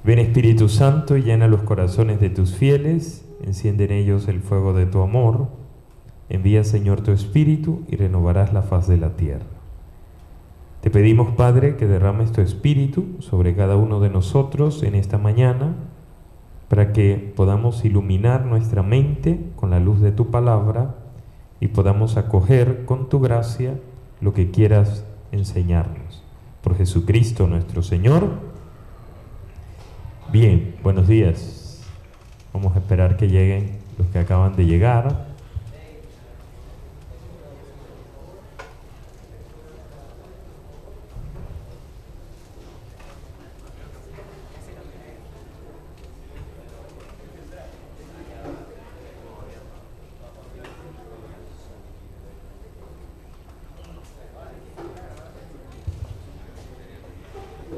Ven Espíritu Santo y llena los corazones de tus fieles, enciende en ellos el fuego de tu amor. Envía, Señor, tu Espíritu y renovarás la faz de la tierra. Te pedimos, Padre, que derrames tu Espíritu sobre cada uno de nosotros en esta mañana, para que podamos iluminar nuestra mente con la luz de tu palabra y podamos acoger con tu gracia lo que quieras enseñarnos. Por Jesucristo nuestro Señor. Bien, buenos días. Vamos a esperar que lleguen los que acaban de llegar.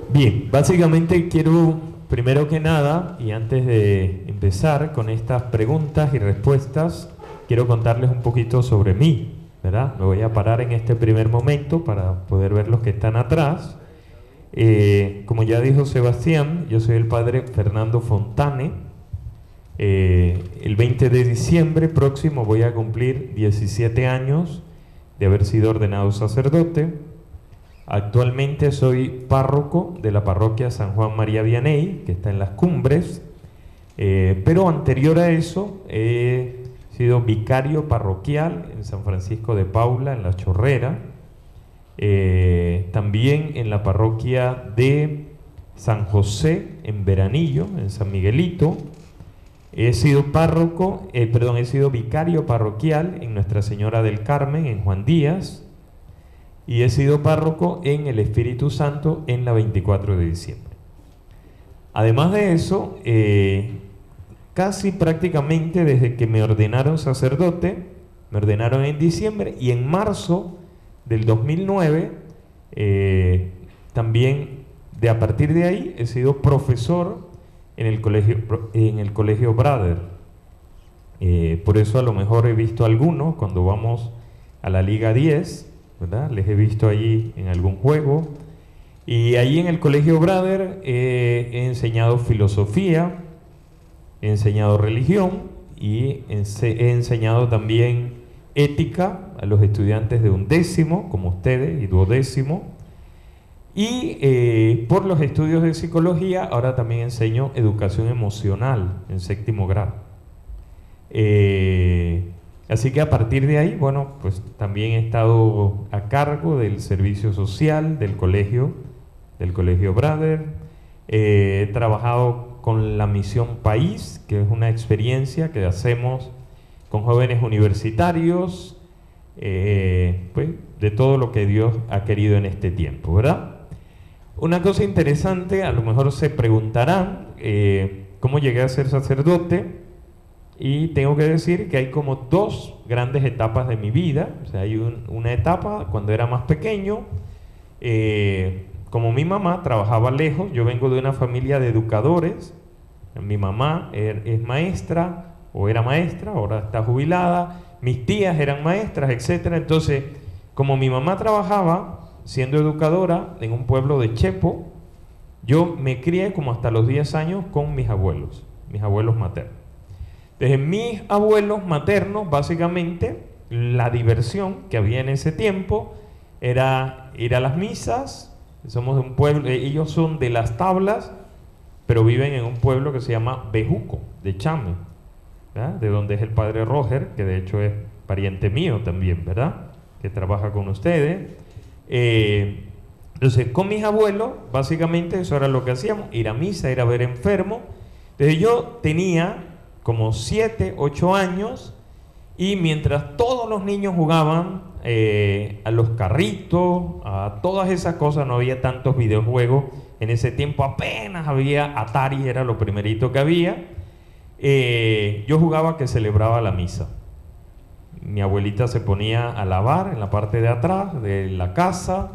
Bien, básicamente quiero, primero que nada, y antes de empezar con estas preguntas y respuestas, quiero contarles un poquito sobre mí, ¿verdad? Me voy a parar en este primer momento para poder ver los que están atrás. Como ya dijo Sebastián, yo soy el padre Fernando Fontane. El 20 de diciembre próximo voy a cumplir 17 años de haber sido ordenado sacerdote. Actualmente soy párroco de la parroquia San Juan María Vianney, que está en Las Cumbres, pero anterior a eso he sido vicario parroquial en San Francisco de Paula, en La Chorrera, también en la parroquia de San José, en Veranillo, en San Miguelito. He sido vicario parroquial en Nuestra Señora del Carmen, en Juan Díaz, y he sido párroco en el Espíritu Santo en la 24 de diciembre. Además de eso, casi prácticamente desde que me ordenaron sacerdote, me ordenaron en diciembre, y en marzo del 2009, también a partir de ahí he sido profesor en el colegio Brother. Por eso a lo mejor he visto a algunos cuando vamos a la Liga 10, ¿verdad? Les he visto allí en algún juego. Y allí en el colegio Brother he enseñado filosofía, he enseñado religión y he enseñado también ética a los estudiantes de 11º, como ustedes, y 12º. Y por los estudios de psicología, ahora también enseño educación emocional en 7º grado. Así que a partir de ahí, bueno, pues también he estado a cargo del servicio social del colegio Brother. He trabajado con la Misión País, que es una experiencia que hacemos con jóvenes universitarios, pues de todo lo que Dios ha querido en este tiempo, ¿verdad? Una cosa interesante, a lo mejor se preguntarán, ¿cómo llegué a ser sacerdote? Y tengo que decir que hay como dos grandes etapas de mi vida. O sea, hay una etapa cuando era más pequeño, como mi mamá trabajaba lejos, yo vengo de una familia de educadores. Mi mamá es maestra, o era maestra, ahora está jubilada. Mis tías eran maestras, etc. Entonces, como mi mamá trabajaba siendo educadora en un pueblo de Chepo, yo me crié como hasta los 10 años con mis abuelos maternos. Desde mis abuelos maternos, básicamente, la diversión que había en ese tiempo era ir a las misas. Somos de un pueblo, ellos son de Las Tablas, pero viven en un pueblo que se llama Bejuco, de Chame, ¿verdad? De donde es el padre Roger, que de hecho es pariente mío también, ¿verdad? Que trabaja con ustedes. Entonces, con mis abuelos, básicamente eso era lo que hacíamos, ir a misa, ir a ver enfermos. Entonces yo tenía como 7, 8 años, y mientras todos los niños jugaban a los carritos, a todas esas cosas, no había tantos videojuegos en ese tiempo, apenas había Atari, era lo primerito que había. Yo jugaba que celebraba la misa. Mi abuelita se ponía a lavar en la parte de atrás de la casa,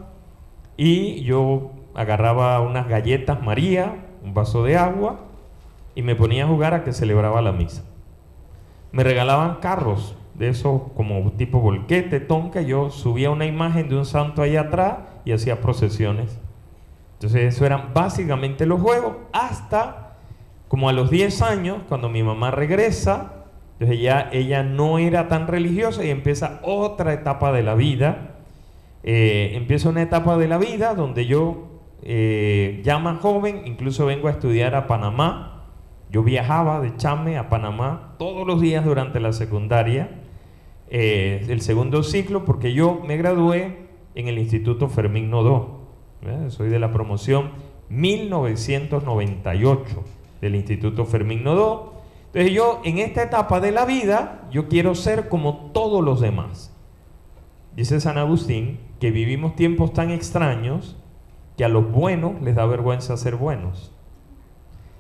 y yo agarraba unas galletas María, un vaso de agua, y me ponía a jugar a que celebraba la misa. Me regalaban carros de esos como tipo volquete, tonka. Yo subía una imagen de un santo allá atrás y hacía procesiones. Entonces eso eran básicamente los juegos, hasta como a los 10 años, cuando mi mamá regresa, entonces ya ella no era tan religiosa y empieza otra etapa de la vida. Empieza una etapa de la vida donde yo, ya más joven, incluso vengo a estudiar a Panamá. Yo viajaba de Chame a Panamá todos los días durante la secundaria, el segundo ciclo, porque yo me gradué en el Instituto Fermín Nodó. Soy de la promoción 1998 del Instituto Fermín Nodó. Entonces yo, en esta etapa de la vida, yo quiero ser como todos los demás. Dice San Agustín que vivimos tiempos tan extraños que a los buenos les da vergüenza ser buenos.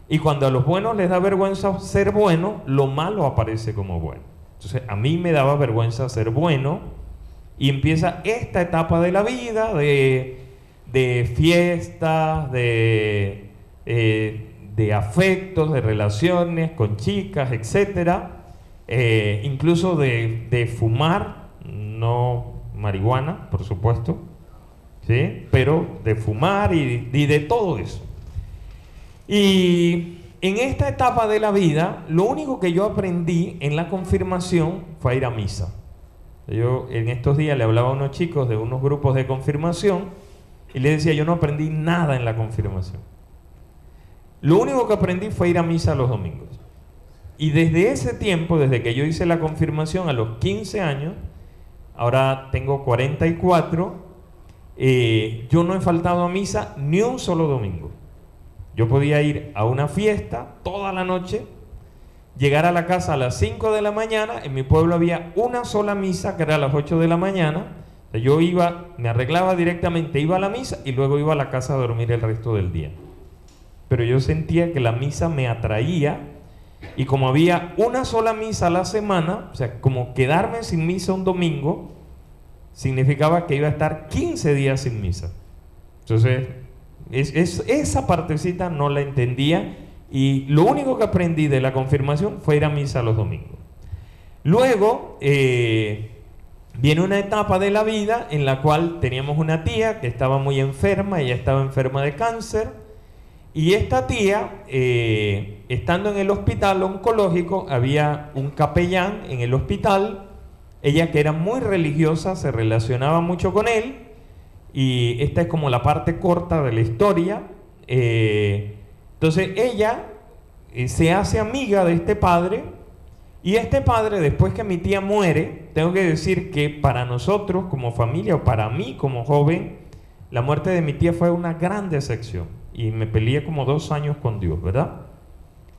Y cuando a los buenos les da vergüenza ser buenos, lo malo aparece como bueno. Entonces a mí me daba vergüenza ser bueno, y empieza esta etapa de la vida de fiestas, de afectos, de relaciones con chicas, etcétera, incluso de fumar, no marihuana, por supuesto, ¿sí? Pero de fumar y de todo eso. Y en esta etapa de la vida, lo único que yo aprendí en la confirmación fue a ir a misa. Yo en estos días le hablaba a unos chicos de unos grupos de confirmación y les decía, yo no aprendí nada en la confirmación. Lo único que aprendí fue ir a misa los domingos. Y desde ese tiempo, desde que yo hice la confirmación a los 15 años, ahora tengo 44, yo no he faltado a misa ni un solo domingo. Yo podía ir a una fiesta toda la noche, llegar a la casa a las 5 de la mañana, en mi pueblo había una sola misa que era a las 8 de la mañana, yo iba, me arreglaba directamente, iba a la misa y luego iba a la casa a dormir el resto del día. Pero yo sentía que la misa me atraía, y como había una sola misa a la semana, o sea, como quedarme sin misa un domingo, significaba que iba a estar 15 días sin misa. Entonces, esa partecita no la entendía, y lo único que aprendí de la confirmación fue ir a misa los domingos. Luego, viene una etapa de la vida en la cual teníamos una tía que estaba muy enferma, ella estaba enferma de cáncer, y esta tía, estando en el hospital oncológico, había un capellán en el hospital, ella que era muy religiosa, se relacionaba mucho con él, y esta es como la parte corta de la historia. Entonces ella se hace amiga de este padre, y este padre, después que mi tía muere, tengo que decir que para nosotros como familia, o para mí como joven, la muerte de mi tía fue una gran decepción, y me peleé como 2 años con Dios, ¿verdad?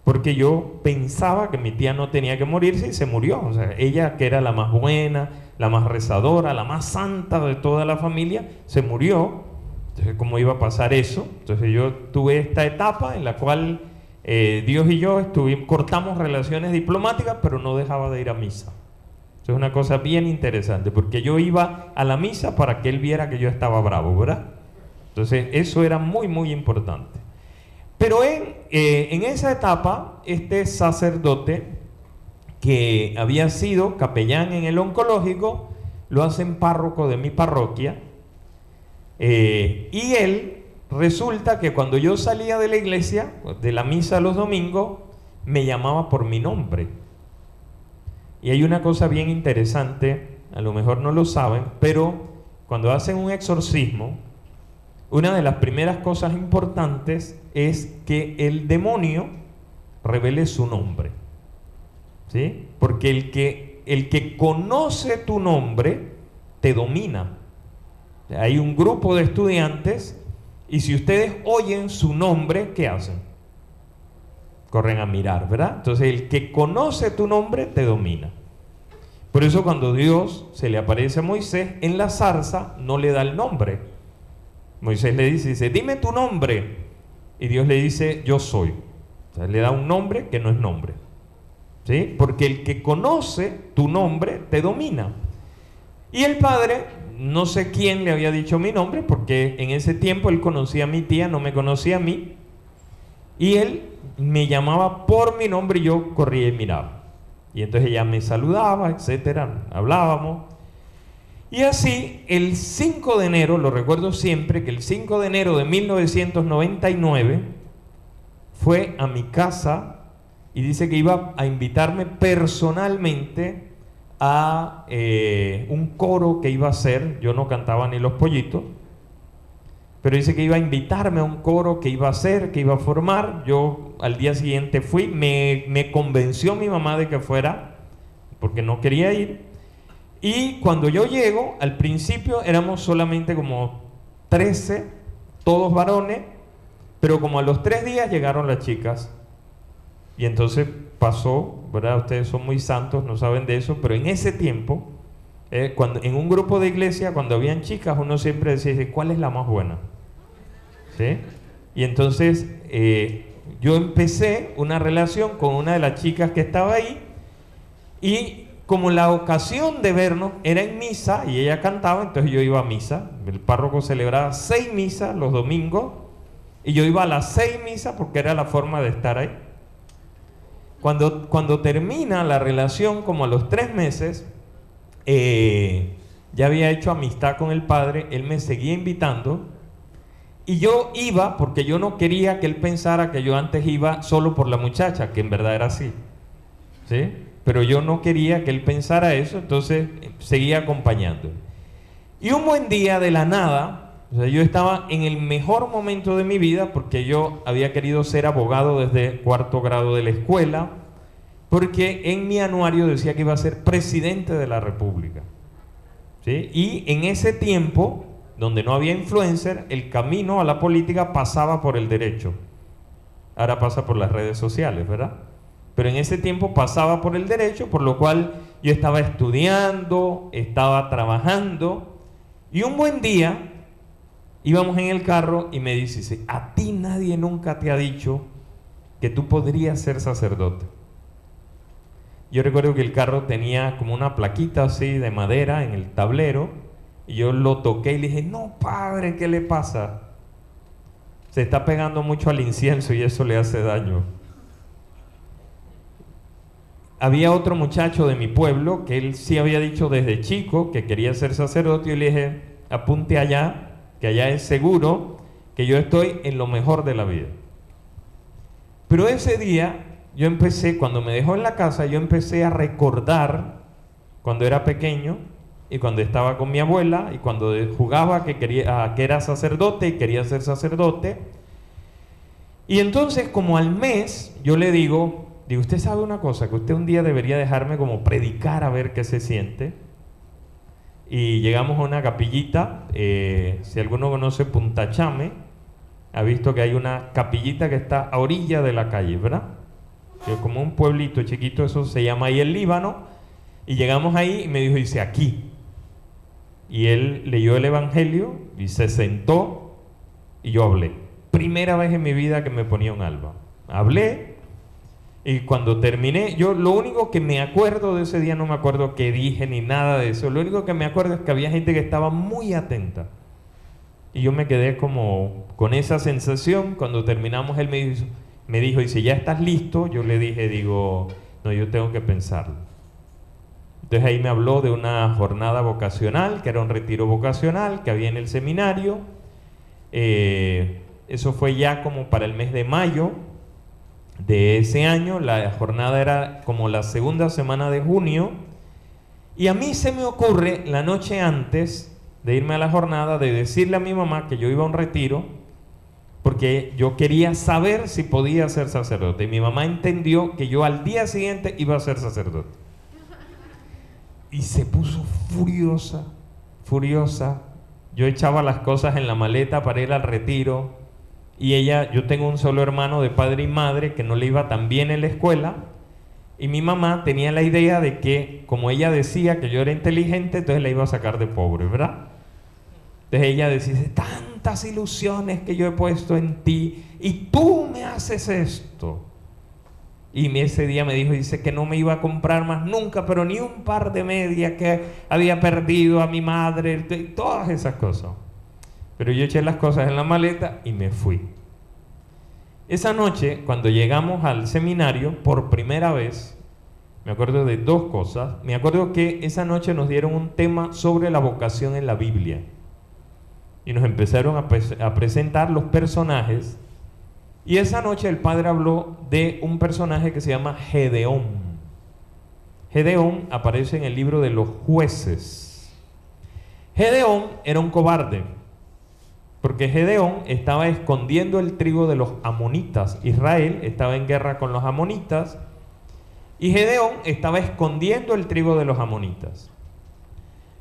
Porque yo pensaba que mi tía no tenía que morirse y se murió. O sea, ella, que era la más buena, la más rezadora, la más santa de toda la familia, se murió. Entonces, ¿cómo iba a pasar eso? Entonces yo tuve esta etapa en la cual Dios y yo cortamos relaciones diplomáticas, pero no dejaba de ir a misa. Eso es una cosa bien interesante, porque yo iba a la misa para que él viera que yo estaba bravo, ¿verdad? Entonces eso era muy, muy importante. Pero en esa etapa, este sacerdote que había sido capellán en el oncológico, lo hacen párroco de mi parroquia, y él resulta que cuando yo salía de la iglesia, de la misa los domingos, me llamaba por mi nombre. Y hay una cosa bien interesante, a lo mejor no lo saben, pero cuando hacen un exorcismo, una de las primeras cosas importantes es que el demonio revele su nombre, ¿sí? Porque el que conoce tu nombre te domina. Hay un grupo de estudiantes, y si ustedes oyen su nombre, ¿qué hacen? Corren a mirar, ¿verdad? Entonces el que conoce tu nombre te domina. Por eso cuando Dios se le aparece a Moisés en la zarza, no le da el nombre. Moisés le dice, dime tu nombre. Y Dios le dice, yo soy. O sea, le da un nombre que no es nombre, ¿sí? Porque el que conoce tu nombre te domina. Y el padre, no sé quién le había dicho mi nombre, porque en ese tiempo él conocía a mi tía, no me conocía a mí. Y él me llamaba por mi nombre y yo corría y miraba. Y entonces ella me saludaba, etcétera, hablábamos. Y así, el 5 de enero, lo recuerdo siempre, que el 5 de enero de 1999, fue a mi casa y dice que iba a invitarme personalmente a un coro que iba a hacer. Yo no cantaba ni los pollitos, pero dice que iba a invitarme a un coro que iba a hacer, que iba a formar. Yo al día siguiente fui, me convenció mi mamá de que fuera, porque no quería ir. Y cuando yo llego, al principio éramos solamente como 13, todos varones, pero como a los 3 días llegaron las chicas. Y entonces pasó, ¿verdad? Ustedes son muy santos, no saben de eso, pero en ese tiempo, cuando, en un grupo de iglesia, cuando habían chicas, uno siempre decía, ¿cuál es la más buena? ¿Sí? Y entonces yo empecé una relación con una de las chicas que estaba ahí, y como la ocasión de vernos era en misa y ella cantaba, entonces yo iba a misa. El párroco celebraba 6 misas los domingos y yo iba a las 6 misas porque era la forma de estar ahí. Cuando termina la relación, como a los 3 meses, ya había hecho amistad con el padre, él me seguía invitando y yo iba porque yo no quería que él pensara que yo antes iba solo por la muchacha, que en verdad era así, ¿sí? Pero yo no quería que él pensara eso, entonces seguía acompañándolo. Y un buen día, de la nada, o sea, yo estaba en el mejor momento de mi vida porque yo había querido ser abogado desde 4º grado de la escuela, porque en mi anuario decía que iba a ser presidente de la República, ¿sí? Y en ese tiempo, donde no había influencer, el camino a la política pasaba por el derecho. Ahora pasa por las redes sociales, ¿verdad? Pero en ese tiempo pasaba por el derecho, por lo cual yo estaba estudiando, estaba trabajando, y un buen día íbamos en el carro y me dice, ¿a ti nadie nunca te ha dicho que tú podrías ser sacerdote? Yo recuerdo que el carro tenía como una plaquita así de madera en el tablero, y yo lo toqué y le dije, no, padre, ¿qué le pasa? Se está pegando mucho al incienso y eso le hace daño. Había otro muchacho de mi pueblo que él sí había dicho desde chico que quería ser sacerdote, y le dije, apunte allá, que allá es seguro que yo estoy en lo mejor de la vida. Pero ese día yo empecé, cuando me dejó en la casa, yo empecé a recordar cuando era pequeño y cuando estaba con mi abuela y cuando jugaba que era sacerdote y quería ser sacerdote. Y entonces, como al mes, yo le digo, usted sabe una cosa, que usted un día debería dejarme como predicar a ver qué se siente. Y llegamos a una capillita, si alguno conoce Punta Chame, ha visto que hay una capillita que está a orilla de la calle, ¿verdad? Que es como un pueblito chiquito, eso se llama ahí el Líbano. Y llegamos ahí y me dice, aquí. Y él leyó el Evangelio y se sentó y yo hablé. Primera vez en mi vida que me ponía un alba. Hablé. Y cuando terminé, yo lo único que me acuerdo de ese día, no me acuerdo qué dije ni nada de eso, lo único que me acuerdo es que había gente que estaba muy atenta. Y yo me quedé como con esa sensación. Cuando terminamos, él me dijo, y si ya estás listo, yo le dije, no, yo tengo que pensarlo. Entonces ahí me habló de una jornada vocacional, que era un retiro vocacional que había en el seminario. Eso fue ya como para el mes de mayo de ese año. La jornada era como la segunda semana de junio, y a mí se me ocurre la noche antes de irme a la jornada de decirle a mi mamá que yo iba a un retiro porque yo quería saber si podía ser sacerdote, y mi mamá entendió que yo al día siguiente iba a ser sacerdote y se puso furiosa. Yo echaba las cosas en la maleta para ir al retiro. Y yo tengo un solo hermano de padre y madre que no le iba tan bien en la escuela, y mi mamá tenía la idea de que, como ella decía que yo era inteligente, entonces la iba a sacar de pobre, ¿verdad? Entonces ella decía, tantas ilusiones que yo he puesto en ti y tú me haces esto. Y ese día me dice que no me iba a comprar más nunca, pero ni un par de medias que había perdido a mi madre, todas esas cosas. Pero yo eché las cosas en la maleta y me fui. Esa noche, cuando llegamos al seminario, por primera vez, me acuerdo de 2 cosas. Me acuerdo que esa noche nos dieron un tema sobre la vocación en la Biblia. Y nos empezaron a presentar los personajes Y esa noche el padre habló de un personaje que se llama Gedeón. Gedeón aparece en el libro de los Jueces. Gedeón era un cobarde, porque Gedeón estaba escondiendo el trigo de los amonitas. Israel estaba en guerra con los amonitas, y Gedeón estaba escondiendo el trigo de los amonitas.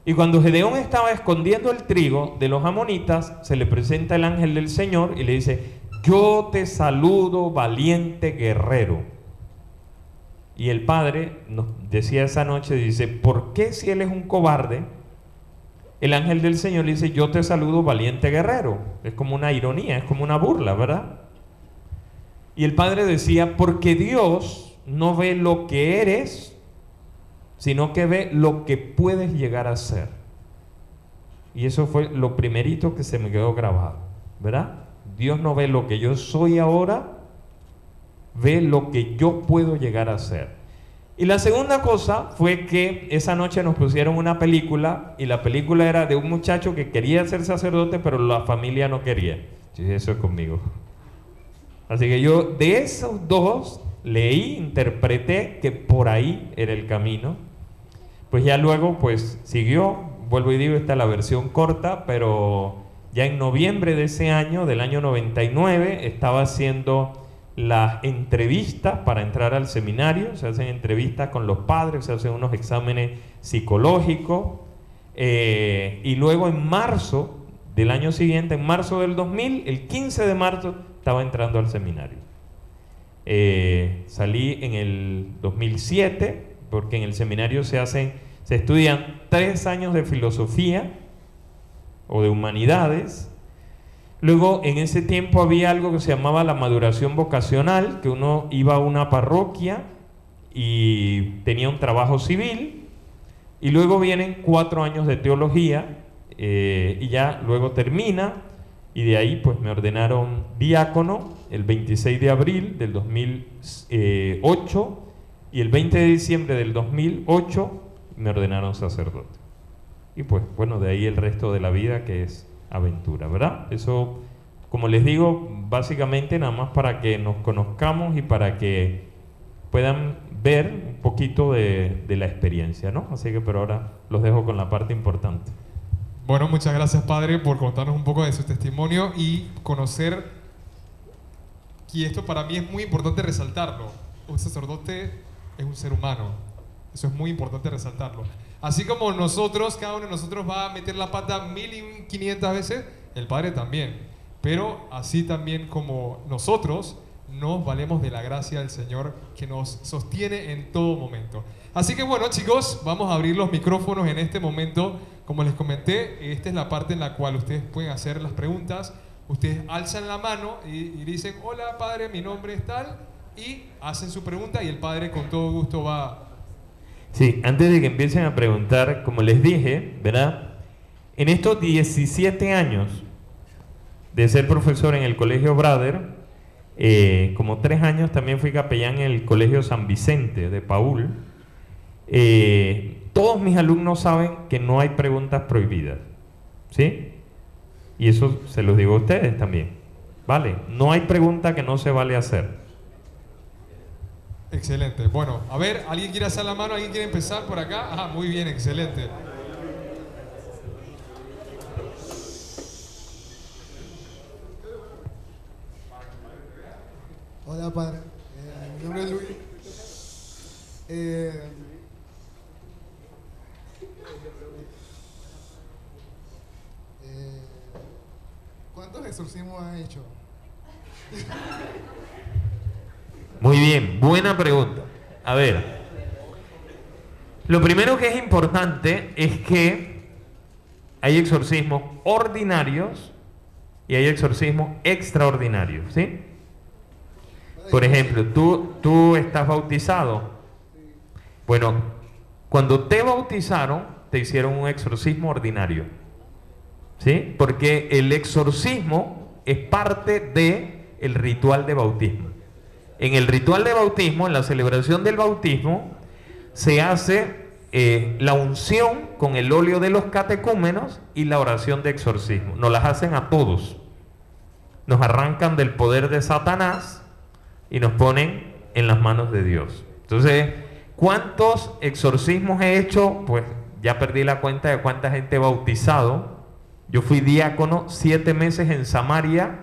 Y cuando Gedeón estaba escondiendo el trigo de los amonitas, se le presenta el ángel del Señor y le dice: yo te saludo, valiente guerrero. Y el padre nos decía esa noche, dice: ¿por qué si él es un cobarde, el ángel del Señor le dice: yo te saludo, valiente guerrero? Es como una ironía, es como una burla, ¿verdad? Y el padre decía: porque Dios no ve lo que eres, sino que ve lo que puedes llegar a ser. Y eso fue lo primerito que se me quedó grabado, ¿verdad? Dios no ve lo que yo soy ahora, ve lo que yo puedo llegar a ser. Y la segunda cosa fue que esa noche nos pusieron una película, y la película era de un muchacho que quería ser sacerdote, pero la familia no quería. Sí, eso es conmigo. Así que yo de esos dos leí, interpreté que por ahí era el camino. Pues ya luego pues siguió, vuelvo y digo, esta es la versión corta, pero ya en noviembre de ese año, del año 99, estaba haciendo las entrevistas para entrar al seminario. Se hacen entrevistas con los padres, se hacen unos exámenes psicológicos, y luego en marzo del año siguiente, en marzo del 2000, el 15 de marzo, estaba entrando al seminario. Salí en el 2007, porque en el seminario se estudian 3 años de filosofía o de humanidades. Luego, en ese tiempo había algo que se llamaba la maduración vocacional, que uno iba a una parroquia y tenía un trabajo civil, y luego vienen 4 años de teología, y ya luego termina, y de ahí pues me ordenaron diácono el 26 de abril del 2008, y el 20 de diciembre del 2008 me ordenaron sacerdote. Y pues bueno, de ahí el resto de la vida, que es aventura, ¿verdad? Eso, como les digo, básicamente nada más para que nos conozcamos y para que puedan ver un poquito de la experiencia, ¿no? Así que por ahora los dejo con la parte importante. Bueno, muchas gracias, padre, por contarnos un poco de su testimonio y conocer, y esto para mí es muy importante resaltarlo: un sacerdote es un ser humano. Eso es muy importante resaltarlo. Así como nosotros, cada uno de nosotros va a meter la pata 1500 veces, el padre también. Pero así también como nosotros nos valemos de la gracia del Señor, que nos sostiene en todo momento. Así que bueno, chicos, vamos a abrir los micrófonos en este momento. Como les comenté, esta es la parte en la cual ustedes pueden hacer las preguntas. Ustedes alzan la mano y dicen: hola, padre, mi nombre es tal, y hacen su pregunta, y el padre con todo gusto va. Sí, antes de que empiecen a preguntar, como les dije, ¿verdad? En estos 17 años de ser profesor en el Colegio Brother, como 3 años también fui capellán en el Colegio San Vicente de Paúl. Todos mis alumnos saben que no hay preguntas prohibidas, ¿sí? Y eso se los digo a ustedes también, ¿vale? No hay pregunta que no se vale hacer. Excelente. Bueno, a ver, ¿alguien quiere hacer la mano? ¿Alguien quiere empezar por acá? Ah, muy bien, excelente. Hola, padre. Mi nombre es Luis. ¿Cuántos exorcismos has hecho? Muy bien, buena pregunta. A ver, lo primero que es importante es que hay exorcismos ordinarios y hay exorcismos extraordinarios, ¿sí? Por ejemplo, tú estás bautizado. Bueno, cuando te bautizaron, te hicieron un exorcismo ordinario, ¿sí? Porque el exorcismo es parte del ritual de bautismo. En el ritual de bautismo, en la celebración del bautismo, se hace la unción con el óleo de los catecúmenos y la oración de exorcismo. Nos las hacen a todos. nos arrancan del poder de Satanás y nos ponen en las manos de Dios. Entonces, ¿cuántos exorcismos he hecho? Pues ya perdí la cuenta de cuánta gente he bautizado. Yo fui diácono 7 meses en Samaria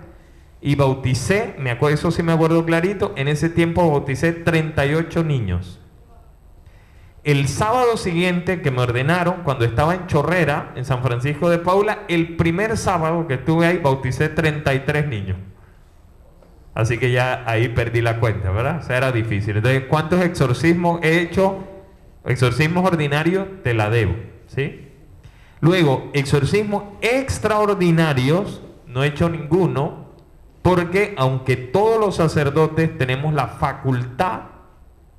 y bauticé, me acuerdo, eso sí me acuerdo clarito, en ese tiempo bauticé 38 niños. El sábado siguiente que me ordenaron, cuando estaba en Chorrera, en San Francisco de Paula, el primer sábado que estuve ahí, bauticé 33 niños. Así que ya ahí perdí la cuenta, ¿verdad? O sea, era difícil. Entonces, ¿cuántos exorcismos he hecho? Exorcismos ordinarios, te la debo, ¿sí? Luego, exorcismos extraordinarios, no he hecho ninguno, porque aunque todos los sacerdotes tenemos la facultad,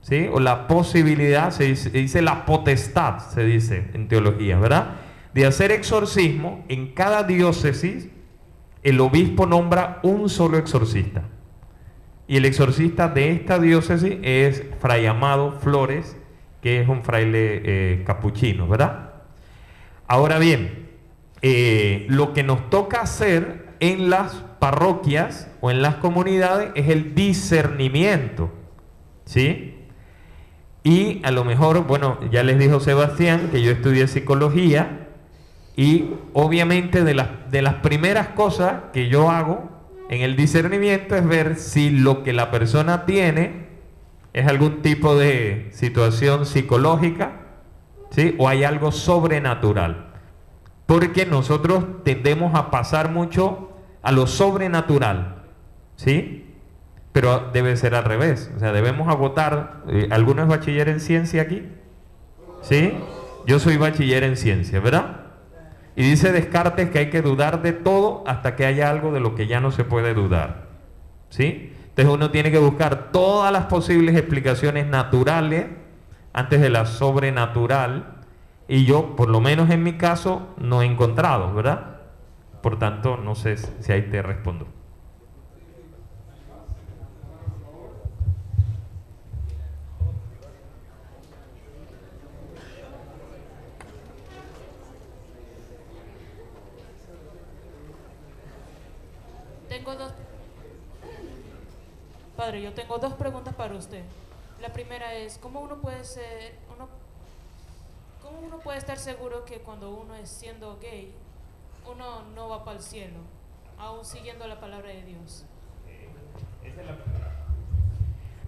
¿sí? O la posibilidad, se dice la potestad, se dice en teología, ¿verdad? De hacer exorcismo, en cada diócesis el obispo nombra un solo exorcista. Y el exorcista de esta diócesis es Fray Amado Flores, que es un fraile capuchino, ¿verdad? Ahora bien, lo que nos toca hacer en las parroquias o en las comunidades es el discernimiento, ¿sí? Y a lo mejor, bueno, ya les dijo Sebastián que yo estudié psicología y obviamente de las primeras cosas que yo hago en el discernimiento es ver si lo que la persona tiene es algún tipo de situación psicológica, ¿sí? O hay algo sobrenatural. Porque nosotros tendemos a pasar mucho a lo sobrenatural, ¿sí? Pero debe ser al revés. O sea, debemos agotar. ¿Alguno es bachiller en ciencia aquí? ¿Sí? Yo soy bachiller en ciencia, ¿verdad? Y dice Descartes que hay que dudar de todo hasta que haya algo de lo que ya no se puede dudar, ¿sí? Entonces uno tiene que buscar todas las posibles explicaciones naturales antes de la sobrenatural. Y yo, por lo menos en mi caso, no he encontrado, ¿verdad? Por tanto, no sé si ahí te respondo. Padre, yo tengo 2 preguntas para usted. La primera es, ¿cómo uno puede estar seguro que cuando uno es siendo gay, uno no va para el cielo, aún siguiendo la palabra de Dios?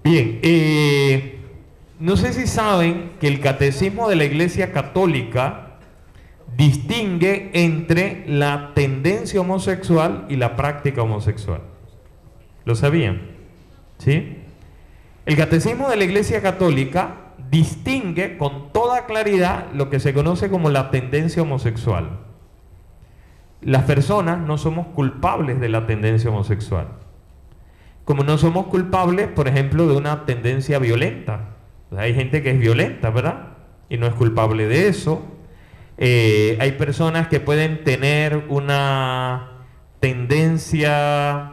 Bien, no sé si saben que el catecismo de la Iglesia Católica distingue entre la tendencia homosexual y la práctica homosexual. ¿Lo sabían? ¿Sí? El catecismo de la Iglesia Católica distingue con toda claridad lo que se conoce como la tendencia homosexual. Las personas no somos culpables de la tendencia homosexual. Como no somos culpables, por ejemplo, de una tendencia violenta. O sea, hay gente que es violenta, ¿verdad? Y no es culpable de eso. Hay personas que pueden tener una tendencia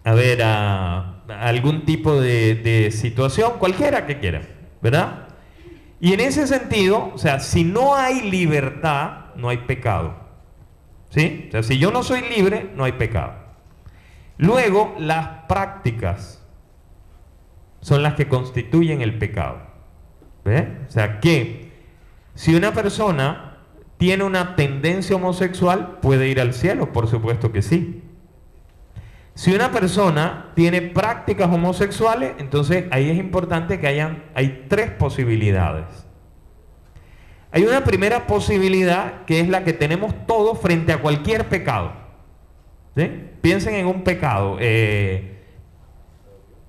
a algún tipo de situación, cualquiera que quiera, ¿verdad? Y en ese sentido, o sea, si no hay libertad, no hay pecado, ¿sí? O sea, si yo no soy libre, no hay pecado. Luego, las prácticas son las que constituyen el pecado, ¿ves? O sea, que si una persona tiene una tendencia homosexual, ¿puede ir al cielo? Por supuesto que sí. Si una persona tiene prácticas homosexuales, entonces ahí es importante que hay 3 posibilidades. Hay una primera posibilidad que es la que tenemos todos frente a cualquier pecado, ¿sí? Piensen en un pecado.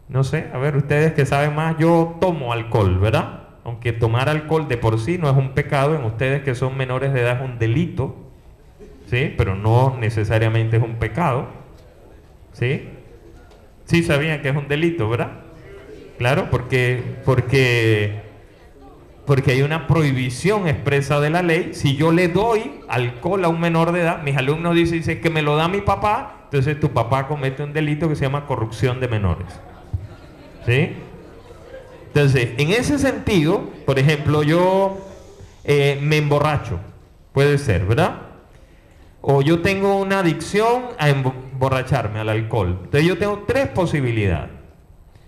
No sé, a ver, ustedes que saben más, yo tomo alcohol, ¿verdad? Aunque tomar alcohol de por sí no es un pecado, en ustedes que son menores de edad es un delito, ¿sí? Pero no necesariamente es un pecado. ¿Sí? Sí sabían que es un delito, ¿verdad? Claro, porque hay una prohibición expresa de la ley. Si yo le doy alcohol a un menor de edad, mis alumnos dicen que me lo da mi papá, entonces tu papá comete un delito que se llama corrupción de menores. ¿Sí? Entonces, en ese sentido, por ejemplo, yo me emborracho, puede ser, ¿verdad? o yo tengo una adicción a emborracharme, al alcohol. Entonces yo tengo tres posibilidades.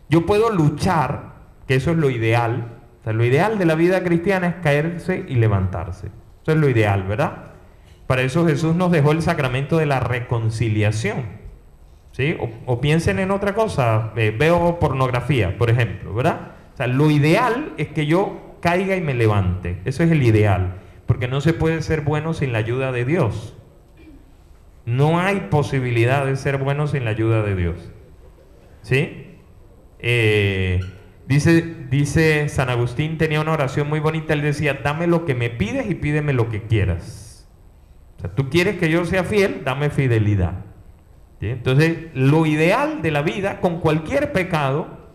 Yo puedo luchar, que eso es lo ideal. O sea, lo ideal de la vida cristiana es caerse y levantarse. Eso es lo ideal, ¿verdad? Para eso Jesús nos dejó el sacramento de la reconciliación. ¿Sí? O piensen en otra cosa, veo pornografía, por ejemplo, ¿verdad? O sea, lo ideal es que yo caiga y me levante. Eso es el ideal, porque no se puede ser bueno sin la ayuda de Dios. No hay posibilidad de ser bueno sin la ayuda de Dios. ¿Sí? Dice San Agustín, tenía una oración muy bonita, él decía, dame lo que me pides y pídeme lo que quieras. O sea, tú quieres que yo sea fiel, dame fidelidad. ¿Sí? Entonces, lo ideal de la vida, con cualquier pecado,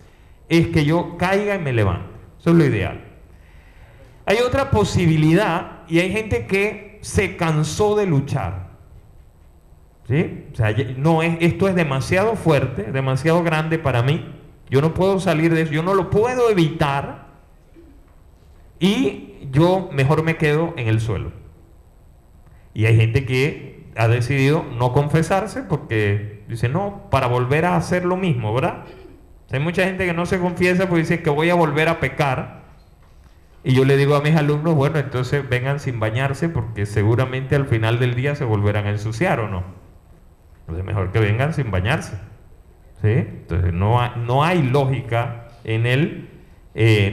es que yo caiga y me levante. Eso es lo ideal. Hay otra posibilidad, y hay gente que se cansó de luchar. ¿Sí? O sea, esto es demasiado fuerte, demasiado grande para mí. Yo no puedo salir de eso, yo no lo puedo evitar. Y yo mejor me quedo en el suelo. Y hay gente que ha decidido no confesarse porque dice, no, para volver a hacer lo mismo, ¿verdad? Hay mucha gente que no se confiesa porque dice que voy a volver a pecar. Y yo le digo a mis alumnos, bueno, entonces vengan sin bañarse porque seguramente al final del día se volverán a ensuciar, ¿o no? Entonces mejor que vengan sin bañarse. ¿Sí? Entonces no hay lógica en él.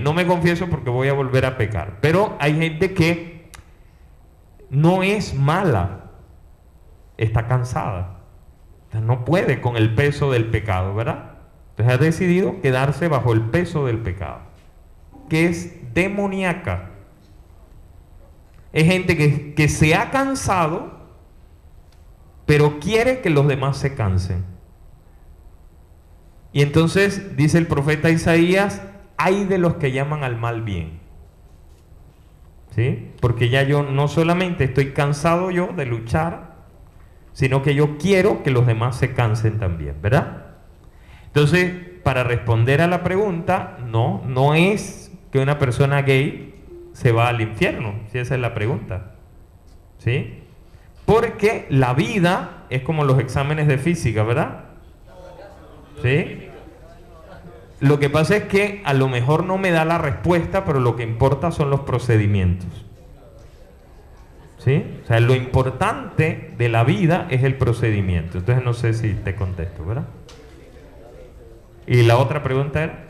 No me confieso porque voy a volver a pecar. Pero hay gente que no es mala, está cansada. O sea, no puede con el peso del pecado, ¿verdad? Entonces ha decidido quedarse bajo el peso del pecado, que es demoníaca. Es gente que se ha cansado, pero quiere que los demás se cansen. Y entonces dice el profeta Isaías, hay de los que llaman al mal bien. ¿Sí? Porque ya yo no solamente estoy cansado yo de luchar, sino que yo quiero que los demás se cansen también, ¿verdad? Entonces, para responder a la pregunta, no es que una persona gay se va al infierno, si esa es la pregunta. ¿Sí? Porque la vida es como los exámenes de física, ¿verdad? ¿Sí? Lo que pasa es que a lo mejor no me da la respuesta, pero lo que importa son los procedimientos. ¿Sí? O sea, lo importante de la vida es el procedimiento. Entonces no sé si te contesto, ¿verdad? ¿Y la otra pregunta era?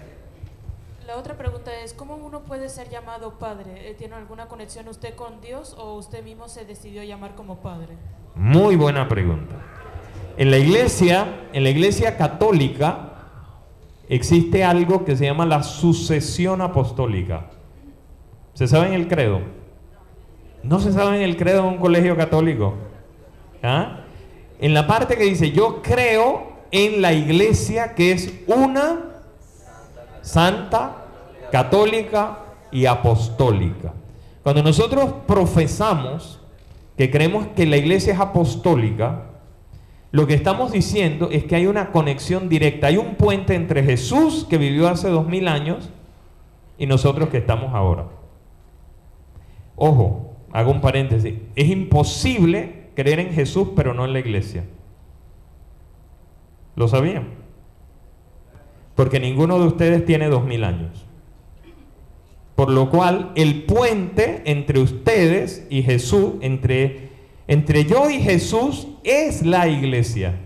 La otra pregunta es, ¿cómo uno puede ser llamado padre? ¿Tiene alguna conexión usted con Dios o usted mismo se decidió llamar como padre? Muy buena pregunta. En la iglesia católica existe algo que se llama la sucesión apostólica. ¿Se sabe en el credo? ¿No se sabe en el credo de un colegio católico? ¿Ah? En la parte que dice, yo creo en la iglesia que es una, santa, católica y apostólica. Cuando nosotros profesamos que creemos que la iglesia es apostólica, lo que estamos diciendo es que hay una conexión directa, hay un puente entre Jesús que vivió hace 2000 años y nosotros que estamos ahora. Ojo, hago un paréntesis, es imposible creer en Jesús pero no en la iglesia. ¿Lo sabían? Porque ninguno de ustedes tiene 2000 años. Por lo cual, el puente entre ustedes y Jesús, entre yo y Jesús, es la iglesia.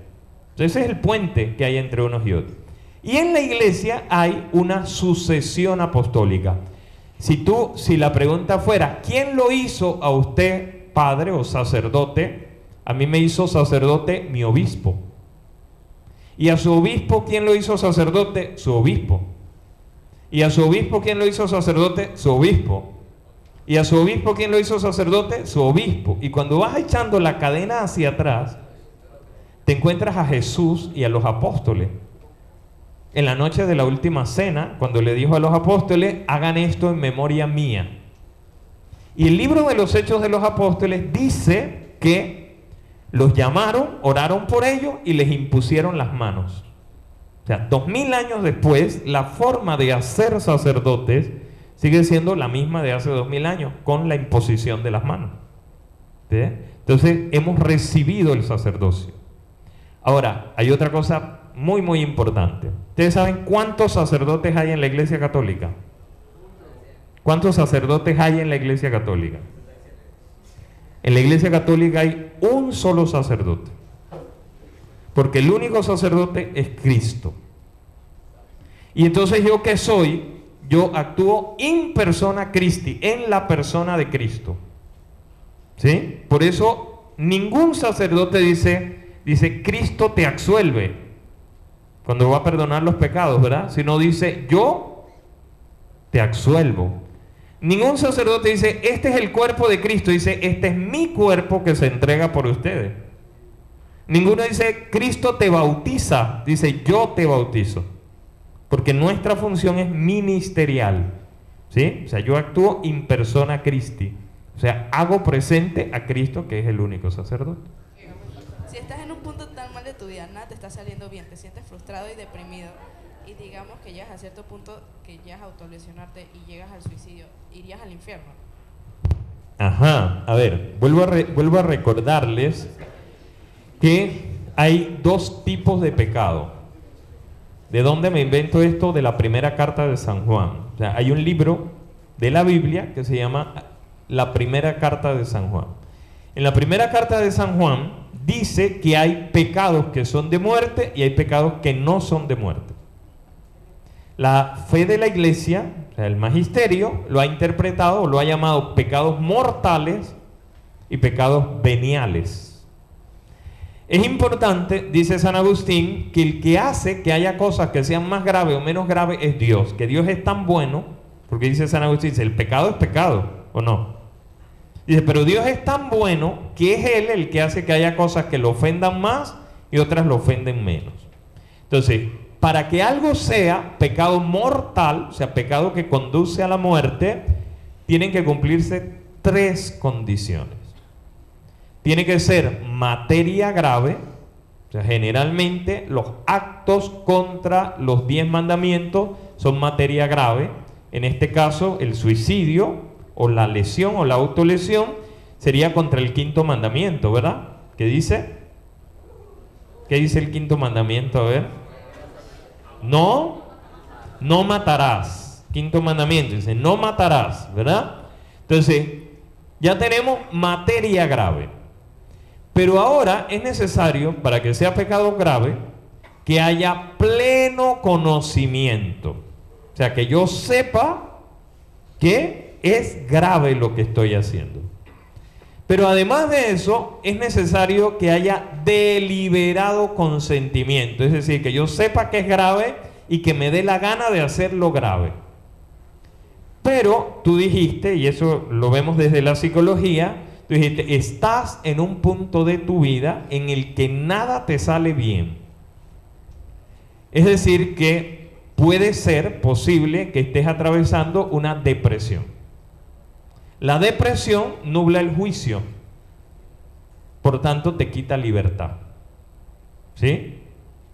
Entonces, ese es el puente que hay entre unos y otros. Y en la iglesia hay una sucesión apostólica. Si la pregunta fuera, ¿quién lo hizo a usted padre o sacerdote? A mí me hizo sacerdote mi obispo. Y a su obispo, ¿quién lo hizo sacerdote? Su obispo. Y a su obispo, ¿quién lo hizo sacerdote? Su obispo. Y a su obispo, ¿quién lo hizo sacerdote? Su obispo. Y cuando vas echando la cadena hacia atrás, te encuentras a Jesús y a los apóstoles. En la noche de la última cena, cuando le dijo a los apóstoles, hagan esto en memoria mía. Y el libro de los Hechos de los Apóstoles dice que los llamaron, oraron por ellos y les impusieron las manos. O sea, 2000 años después, la forma de hacer sacerdotes sigue siendo la misma de hace 2000 años, con la imposición de las manos. ¿Sí? Entonces hemos recibido el sacerdocio. Ahora, hay otra cosa muy, muy importante. ¿Ustedes saben cuántos sacerdotes hay en la Iglesia Católica? ¿Cuántos sacerdotes hay en la Iglesia Católica? En la Iglesia Católica hay un solo sacerdote. Porque el único sacerdote es Cristo. Y entonces yo que soy, yo actúo in persona Christi, en la persona de Cristo. ¿Sí? Por eso ningún sacerdote dice Cristo te absuelve cuando va a perdonar los pecados, ¿verdad? Sino dice yo te absuelvo. Ningún sacerdote dice este es el cuerpo de Cristo, dice este es mi cuerpo que se entrega por ustedes. Ninguno dice Cristo te bautiza, dice yo te bautizo. Porque nuestra función es ministerial, ¿sí? O sea, yo actúo in persona Christi. O sea, hago presente a Cristo, que es el único sacerdote. Si estás en un punto tan mal de tu vida, nada te está saliendo bien, te sientes frustrado y deprimido, y digamos que llegas a cierto punto que llegas a autolesionarte y llegas al suicidio, ¿irías al infierno? Ajá, a ver, vuelvo a recordarles que hay dos tipos de pecado. ¿De dónde me invento esto? De la primera carta de San Juan. O sea, hay un libro de la Biblia que se llama La primera carta de San Juan. En la primera carta de San Juan dice que hay pecados que son de muerte y hay pecados que no son de muerte. La fe de la Iglesia, o sea, el magisterio, lo ha interpretado, lo ha llamado pecados mortales y pecados veniales. Es importante, dice San Agustín, que el que hace que haya cosas que sean más graves o menos graves es Dios. Que Dios es tan bueno, porque dice San Agustín, dice, el pecado es pecado, ¿o no? Dice, pero Dios es tan bueno que es Él el que hace que haya cosas que lo ofendan más y otras lo ofenden menos. Entonces, para que algo sea pecado mortal, o sea, pecado que conduce a la muerte, tienen que cumplirse tres condiciones. Tiene que ser materia grave, o sea, generalmente los actos contra los 10 mandamientos son materia grave. En este caso, el suicidio o la lesión o la autolesión sería contra el 5.º mandamiento, ¿verdad? ¿Qué dice? ¿Qué dice el 5.º mandamiento? A ver. No matarás. 5.º mandamiento dice, no matarás, ¿verdad? Entonces, ya tenemos materia grave. Pero ahora es necesario, para que sea pecado grave, que haya pleno conocimiento. O sea, que yo sepa que es grave lo que estoy haciendo. Pero además de eso, es necesario que haya deliberado consentimiento. Es decir, que yo sepa que es grave y que me dé la gana de hacerlo grave. Pero tú dijiste, y eso lo vemos desde la psicología, tú dijiste, estás en un punto de tu vida en el que nada te sale bien. Es decir, que puede ser posible que estés atravesando una depresión. La depresión nubla el juicio, por tanto te quita libertad. ¿Sí?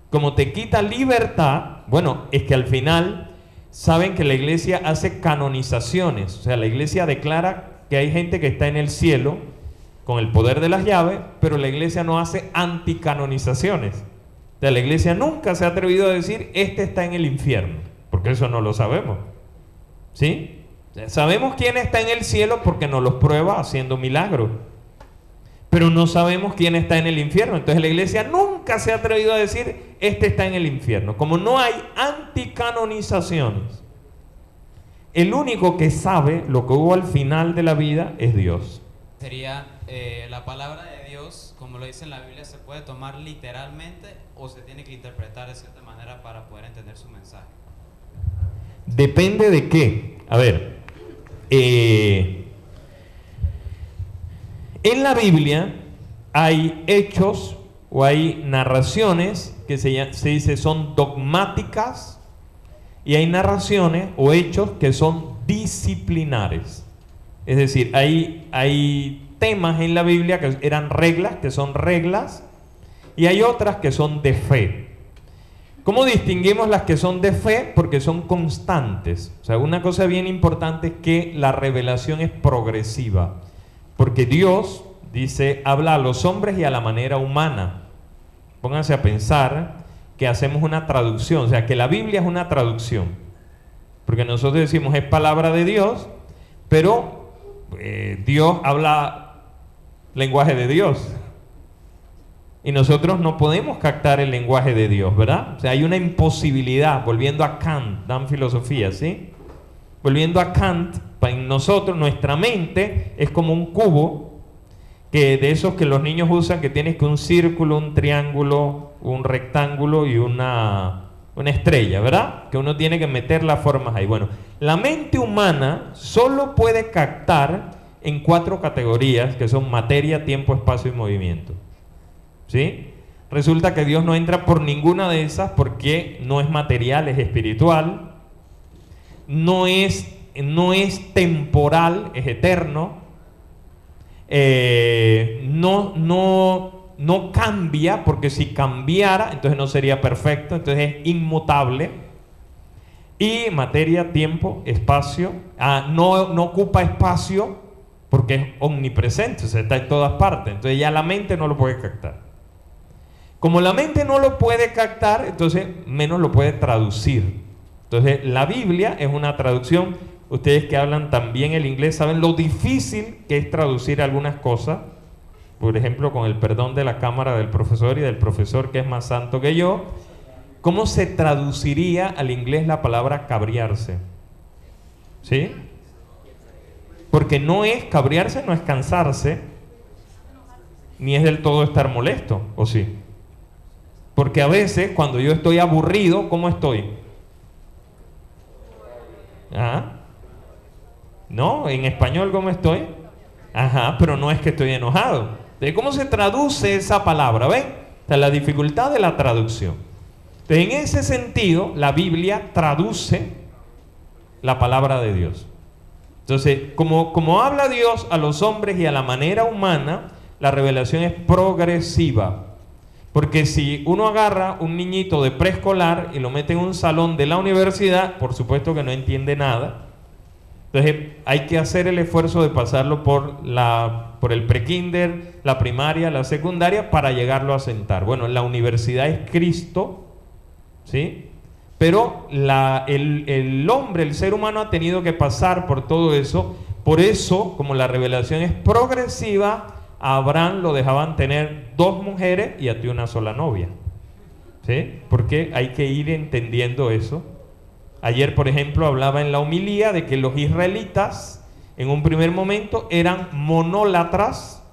Como te quita libertad, bueno, es que al final saben que la iglesia hace canonizaciones, o sea, la iglesia declara que hay gente que está en el cielo con el poder de las llaves, pero la iglesia no hace anticanonizaciones. O sea, la iglesia nunca se ha atrevido a decir, este está en el infierno, porque eso no lo sabemos. ¿Sí? O sea, sabemos quién está en el cielo porque nos los prueba haciendo milagros, pero no sabemos quién está en el infierno. Entonces la iglesia nunca se ha atrevido a decir, este está en el infierno. Como no hay anticanonizaciones, el único que sabe lo que hubo al final de la vida es Dios. Sería la palabra de Dios, como lo dice en la Biblia, ¿se puede tomar literalmente o se tiene que interpretar de cierta manera para poder entender su mensaje? Depende de qué. A ver, en la Biblia hay hechos o hay narraciones que se dice son dogmáticas, y hay narraciones o hechos que son disciplinares. Es decir, hay temas en la Biblia que eran reglas, que son reglas, y hay otras que son de fe. ¿Cómo distinguimos las que son de fe? Porque son constantes. O sea, una cosa bien importante es que la revelación es progresiva, porque Dios dice, habla a los hombres y a la manera humana. Pónganse a pensar que hacemos una traducción, o sea, que la Biblia es una traducción. Porque nosotros decimos, es palabra de Dios, pero Dios habla lenguaje de Dios. Y nosotros no podemos captar el lenguaje de Dios, ¿verdad? O sea, hay una imposibilidad, volviendo a Kant, dan filosofía, ¿sí? Volviendo a Kant, en nosotros, nuestra mente es como un cubo, que de esos que los niños usan, que tienes que un círculo, un triángulo, un rectángulo y una estrella, ¿verdad? Que uno tiene que meter las formas ahí. Bueno, la mente humana solo puede captar en 4 categorías, que son materia, tiempo, espacio y movimiento. ¿Sí? Resulta que Dios no entra por ninguna de esas porque no es material, es espiritual, no es temporal, es eterno, no cambia, porque si cambiara entonces no sería perfecto, entonces es inmutable. Y materia, tiempo, espacio, no ocupa espacio porque es omnipresente, o sea, está en todas partes, entonces ya la mente no lo puede captar. Como la mente no lo puede captar, entonces menos lo puede traducir. Entonces la Biblia es una traducción. Ustedes que hablan también el inglés saben lo difícil que es traducir algunas cosas. Por ejemplo, con el perdón de la cámara del profesor y del profesor que es más santo que yo, ¿cómo se traduciría al inglés la palabra cabriarse? ¿Sí? Porque no es cabriarse, no es cansarse, ni es del todo estar molesto, ¿o sí? Porque a veces cuando yo estoy aburrido, ¿cómo estoy? ¿Ah? ¿No? En español, ¿cómo estoy? Ajá, pero no es que estoy enojado. Entonces, ¿cómo se traduce esa palabra? ¿Ven? O sea, la dificultad de la traducción. Entonces, en ese sentido, la Biblia traduce la palabra de Dios. Entonces, como habla Dios a los hombres y a la manera humana, la revelación es progresiva. Porque si uno agarra un niñito de preescolar y lo mete en un salón de la universidad, por supuesto que no entiende nada. Entonces hay que hacer el esfuerzo de pasarlo por el prekinder, la primaria, la secundaria, para llegarlo a sentar. Bueno, la universidad es Cristo, ¿sí? Pero el hombre, el ser humano ha tenido que pasar por todo eso. Por eso, como la revelación es progresiva, a Abraham lo dejaban tener 2 mujeres y a ti una sola novia. ¿Sí? Porque hay que ir entendiendo eso. Ayer, por ejemplo, hablaba en la homilía de que los israelitas en un primer momento eran monólatras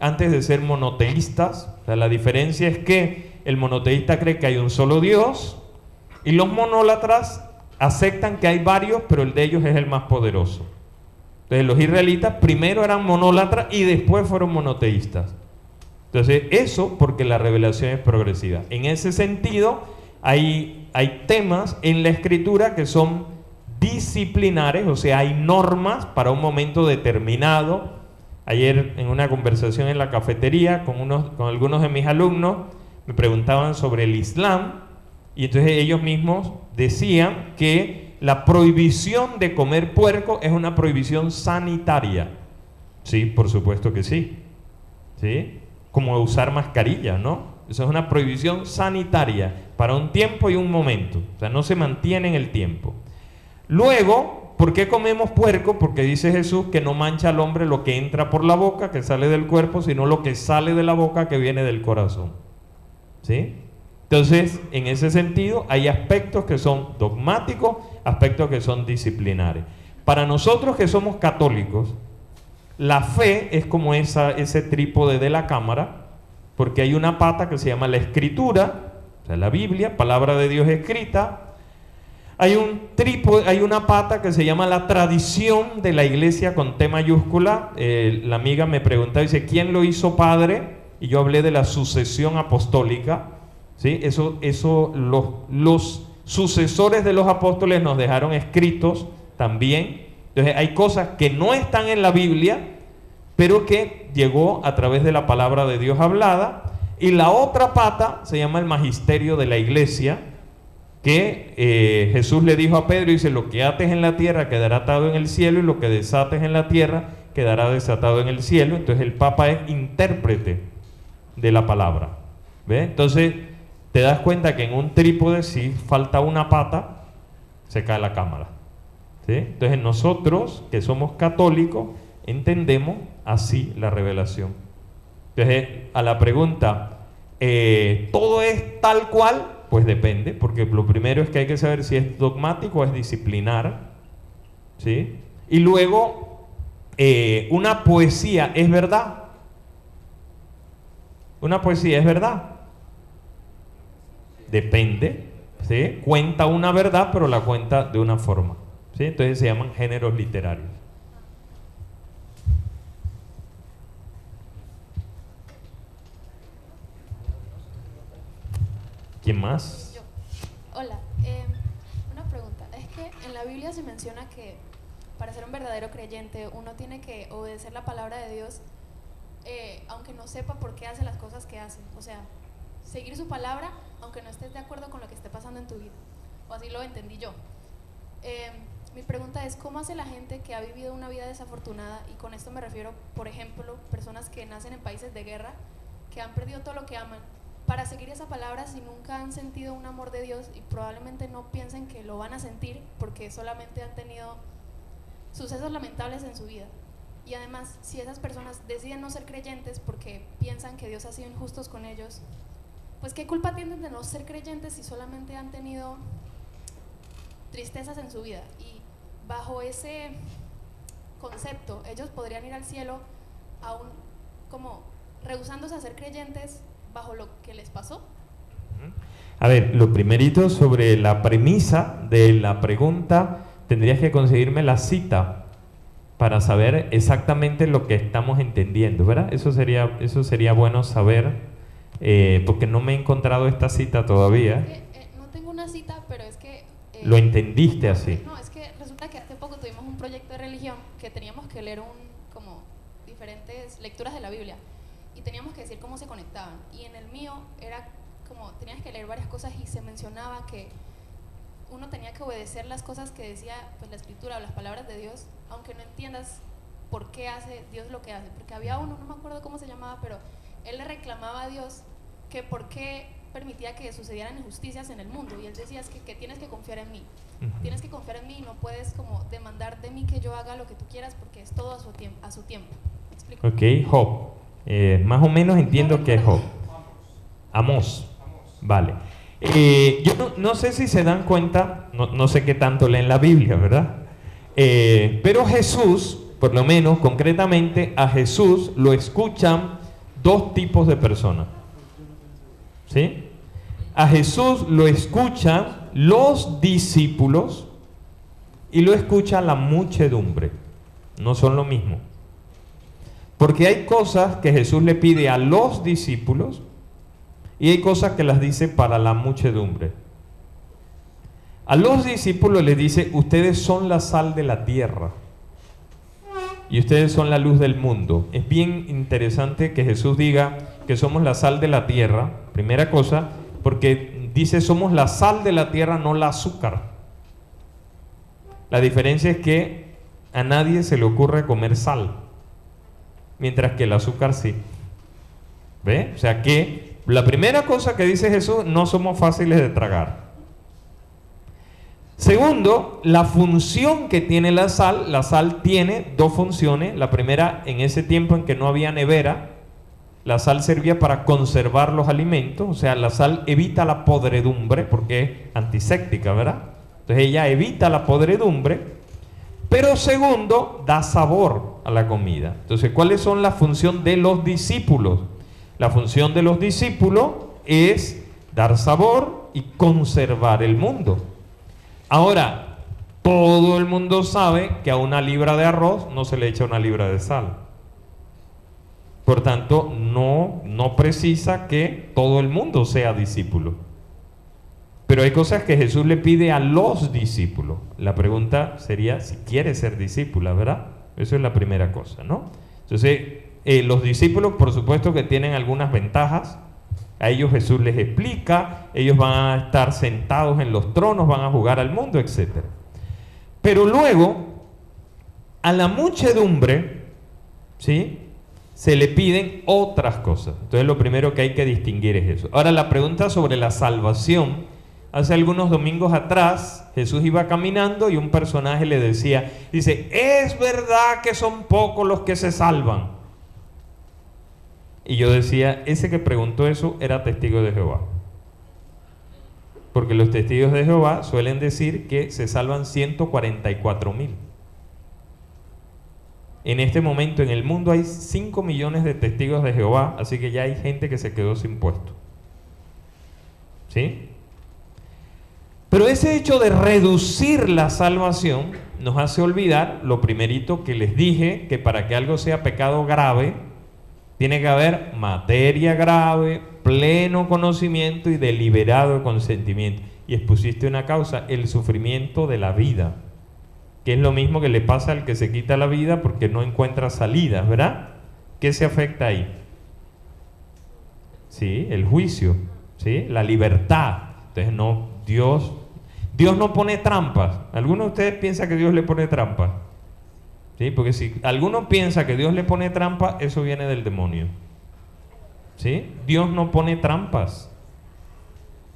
antes de ser monoteístas. O sea, la diferencia es que el monoteísta cree que hay un solo Dios y los monólatras aceptan que hay varios, pero el de ellos es el más poderoso. Entonces los israelitas primero eran monólatras y después fueron monoteístas. Entonces eso porque la revelación es progresiva. En ese sentido hay temas en la escritura que son disciplinares, o sea, hay normas para un momento determinado. Ayer en una conversación en la cafetería con algunos de mis alumnos me preguntaban sobre el Islam y entonces ellos mismos decían que la prohibición de comer puerco es una prohibición sanitaria. Sí, por supuesto que sí. ¿Sí? Como usar mascarilla, ¿no? Eso es una prohibición sanitaria para un tiempo y un momento. O sea, no se mantiene en el tiempo. Luego, ¿por qué comemos puerco? Porque dice Jesús que no mancha al hombre lo que entra por la boca, que sale del cuerpo, sino lo que sale de la boca, que viene del corazón. ¿Sí? Entonces, en ese sentido, hay aspectos que son dogmáticos, aspectos que son disciplinares. Para nosotros que somos católicos, la fe es como ese trípode de la cámara, porque hay una pata que se llama la Escritura, o sea, la Biblia, palabra de Dios escrita. Hay un trípode, hay una pata que se llama la tradición de la iglesia con T mayúscula. La amiga me preguntaba, dice, ¿quién lo hizo padre? Y yo hablé de la sucesión apostólica. ¿Sí? Eso los sucesores de los apóstoles nos dejaron escritos también. Entonces hay cosas que no están en la Biblia, pero que llegó a través de la palabra de Dios hablada. Y la otra pata se llama el magisterio de la iglesia, que Jesús le dijo a Pedro, dice, lo que ates en la tierra quedará atado en el cielo y lo que desates en la tierra quedará desatado en el cielo. Entonces el Papa es intérprete de la palabra. ¿Ve? Entonces te das cuenta que en un trípode, si falta una pata, se cae la cámara. ¿Sí? Entonces nosotros, que somos católicos, entendemos así la revelación. Entonces, a la pregunta, ¿todo es tal cual? Pues depende, porque lo primero es que hay que saber si es dogmático o es disciplinar, ¿sí? Y luego, ¿una poesía es verdad? ¿Una poesía es verdad? Depende, ¿sí? Cuenta una verdad, pero la cuenta de una forma, ¿sí? Entonces se llaman géneros literarios. ¿Quién más? Yo. Hola, una pregunta. Es que en la Biblia se menciona que para ser un verdadero creyente uno tiene que obedecer la palabra de Dios, aunque no sepa por qué hace las cosas que hace. O sea, seguir su palabra aunque no estés de acuerdo con lo que esté pasando en tu vida. O así lo entendí yo. Mi pregunta es, ¿cómo hace la gente que ha vivido una vida desafortunada? Y con esto me refiero, por ejemplo, personas que nacen en países de guerra, que han perdido todo lo que aman, para seguir esa palabra si nunca han sentido un amor de Dios y probablemente no piensen que lo van a sentir porque solamente han tenido sucesos lamentables en su vida. Y además, si esas personas deciden no ser creyentes porque piensan que Dios ha sido injusto con ellos, pues ¿qué culpa tienen de no ser creyentes si solamente han tenido tristezas en su vida? Y bajo ese concepto, ellos podrían ir al cielo aún como rehusándose a ser creyentes bajo lo que les pasó. A ver, lo primerito sobre la premisa de la pregunta, tendrías que conseguirme la cita para saber exactamente lo que estamos entendiendo, ¿verdad? Eso sería bueno saber, porque no me he encontrado esta cita todavía. Es que, no tengo una cita, pero es que... Lo entendiste así. No, es que resulta que hace poco tuvimos un proyecto de religión que teníamos que leer como diferentes lecturas de la Biblia y teníamos que decir cómo se conectaban. Y en el mío era como, tenías que leer varias cosas y se mencionaba que uno tenía que obedecer las cosas que decía pues, la escritura o las palabras de Dios, aunque no entiendas por qué hace Dios lo que hace. Porque había uno, no me acuerdo cómo se llamaba, pero él le reclamaba a Dios que por qué permitía que sucedieran injusticias en el mundo. Y él decía es que tienes que confiar en mí. Tienes que confiar en mí y no puedes como demandar de mí que yo haga lo que tú quieras porque es todo a su tiempo. ¿Me explico? Ok, Job. Más o menos entiendo que es Job. Amós. Vale. Yo no sé si se dan cuenta, no sé qué tanto leen la Biblia, ¿verdad? Pero Jesús, por lo menos concretamente, a Jesús lo escuchan dos tipos de personas. ¿Sí? A Jesús lo escuchan los discípulos y lo escucha la muchedumbre. No son lo mismo. Porque hay cosas que Jesús le pide a los discípulos y hay cosas que las dice para la muchedumbre. A los discípulos les dice, ustedes son la sal de la tierra y ustedes son la luz del mundo. Es bien interesante que Jesús diga que somos la sal de la tierra, primera cosa, porque dice somos la sal de la tierra, no la azúcar. La diferencia es que a nadie se le ocurre comer sal, mientras que el azúcar sí. ¿Ve? O sea que la primera cosa que dice Jesús, no somos fáciles de tragar. Segundo, la función que tiene la sal tiene dos funciones. La primera, en ese tiempo en que no había nevera, la sal servía para conservar los alimentos, o sea, la sal evita la podredumbre porque es antiséptica, ¿verdad? Entonces ella evita la podredumbre, pero segundo, da sabor a la comida. Entonces, ¿cuáles son las funciones de los discípulos? La función de los discípulos es dar sabor y conservar el mundo. Ahora, todo el mundo sabe que a una libra de arroz no se le echa una libra de sal. Por tanto, no precisa que todo el mundo sea discípulo. Pero hay cosas que Jesús le pide a los discípulos. La pregunta sería si quiere ser discípula, ¿verdad? Eso es la primera cosa, ¿no? Entonces, los discípulos, por supuesto que tienen algunas ventajas. A ellos Jesús les explica, ellos van a estar sentados en los tronos, van a jugar al mundo, etc. Pero luego, a la muchedumbre, ¿sí? Se le piden otras cosas. Entonces lo primero que hay que distinguir es eso. Ahora la pregunta sobre la salvación. Hace algunos domingos atrás Jesús iba caminando y un personaje le decía, dice, ¿es verdad que son pocos los que se salvan? Y yo decía, ese que preguntó eso era testigo de Jehová. Porque los testigos de Jehová suelen decir que se salvan 144,000. En este momento en el mundo hay 5 millones de testigos de Jehová, así que ya hay gente que se quedó sin puesto. ¿Sí? Pero ese hecho de reducir la salvación nos hace olvidar lo primerito que les dije, que para que algo sea pecado grave, tiene que haber materia grave, pleno conocimiento y deliberado consentimiento. Y expusiste una causa, el sufrimiento de la vida, que es lo mismo que le pasa al que se quita la vida porque no encuentra salidas, ¿verdad? ¿Qué se afecta ahí? Sí, el juicio, ¿sí? La libertad. Entonces no, Dios no pone trampas. ¿Alguno de ustedes piensa que Dios le pone trampas? ¿Sí? Porque si alguno piensa que Dios le pone trampas, eso viene del demonio. ¿Sí? Dios no pone trampas,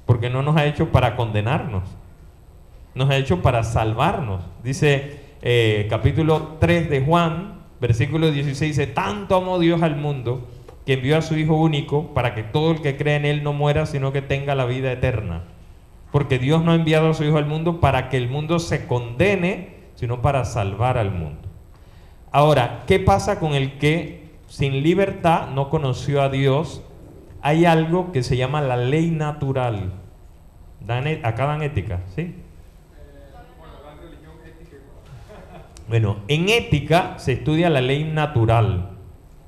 porque no nos ha hecho para condenarnos, nos ha hecho para salvarnos. Dice capítulo 3 de Juan, versículo 16, dice, tanto amó Dios al mundo, que envió a su Hijo único, para que todo el que cree en Él no muera, sino que tenga la vida eterna. Porque Dios no ha enviado a su Hijo al mundo para que el mundo se condene, sino para salvar al mundo. Ahora, ¿qué pasa con el que sin libertad no conoció a Dios? Hay algo que se llama la ley natural. Acá dan ética, ¿sí? Bueno, en ética se estudia la ley natural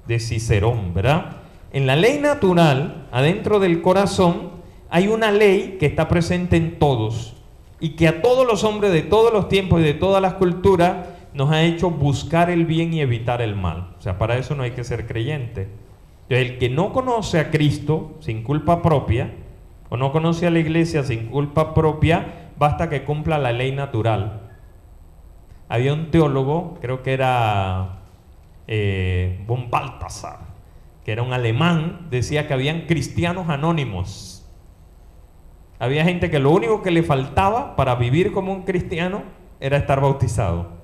de Cicerón, ¿verdad? En la ley natural, adentro del corazón, hay una ley que está presente en todos y que a todos los hombres de todos los tiempos y de todas las culturas nos ha hecho buscar el bien y evitar el mal. O sea, para eso no hay que ser creyente. Entonces, el que no conoce a Cristo sin culpa propia, o no conoce a la iglesia sin culpa propia, basta que cumpla la ley natural. Había un teólogo, creo que era von Balthasar, que era un alemán, decía que habían cristianos anónimos. Había gente que lo único que le faltaba para vivir como un cristiano era estar bautizado.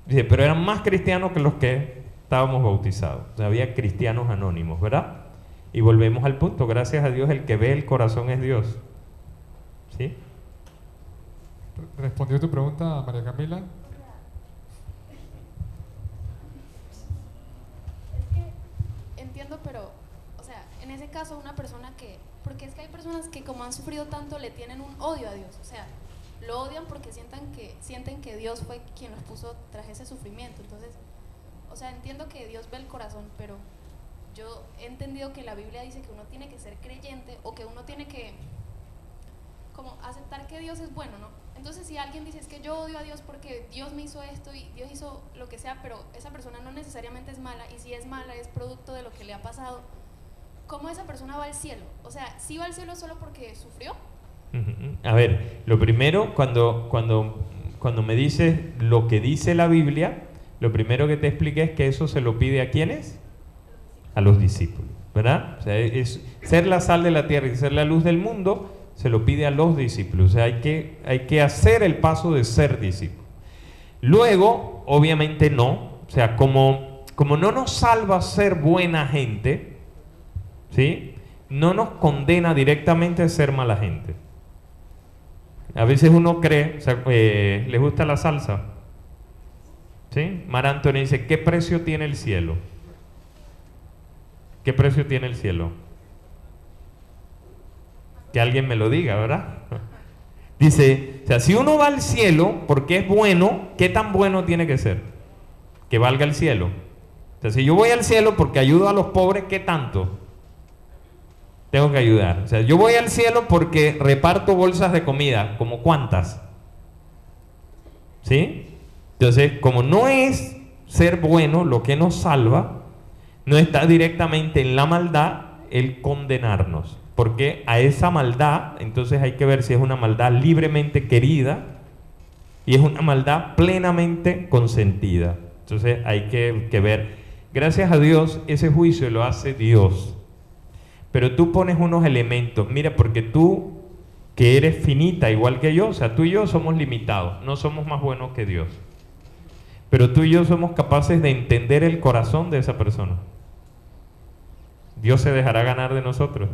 Dice, pero eran más cristianos que los que estábamos bautizados. O sea, había cristianos anónimos, ¿verdad? Y volvemos al punto, gracias a Dios el que ve el corazón es Dios. ¿Sí? ¿Respondió tu pregunta, María Camila? Entiendo, pero, o sea, en ese caso una persona que, porque es que hay personas que como han sufrido tanto le tienen un odio a Dios, o sea, lo odian porque sienten que Dios fue quien los puso tras ese sufrimiento. Entonces, o sea, entiendo que Dios ve el corazón, pero yo he entendido que la Biblia dice que uno tiene que ser creyente o que uno tiene que como aceptar que Dios es bueno, ¿no? Entonces, si alguien dice, es que yo odio a Dios porque Dios me hizo esto y Dios hizo lo que sea, pero esa persona no necesariamente es mala, y si es mala es producto de lo que le ha pasado, ¿cómo esa persona va al cielo? O sea, ¿sí va al cielo solo porque sufrió? A ver, lo primero, cuando me dices lo que dice la Biblia, lo primero que te expliqué es que eso se lo pide ¿a quiénes? A los discípulos, ¿verdad? O sea, es ser la sal de la tierra y ser la luz del mundo, se lo pide a los discípulos. O sea, hay que hacer el paso de ser discípulo. Luego, obviamente no, o sea, como no nos salva ser buena gente, ¿sí? No nos condena directamente a ser mala gente. A veces uno cree, o sea, ¿les gusta la salsa? ¿Sí? Mar Anthony dice, ¿qué precio tiene el cielo? ¿Qué precio tiene el cielo? Que alguien me lo diga, ¿verdad? Dice, o sea, si uno va al cielo porque es bueno, ¿qué tan bueno tiene que ser? Que valga el cielo. O sea, si yo voy al cielo porque ayudo a los pobres, ¿qué tanto tengo que ayudar? O sea, yo voy al cielo porque reparto bolsas de comida, ¿como cuántas? ¿Sí? Entonces, como no es ser bueno lo que nos salva, no está directamente en la maldad el condenarnos, porque a esa maldad, entonces hay que ver si es una maldad libremente querida y es una maldad plenamente consentida. Entonces hay que ver. Gracias a Dios, ese juicio lo hace Dios. Pero tú pones unos elementos. Mira, porque tú, que eres finita igual que yo, o sea, tú y yo somos limitados, no somos más buenos que Dios. Pero tú y yo somos capaces de entender el corazón de esa persona. ¿Dios se dejará ganar de nosotros?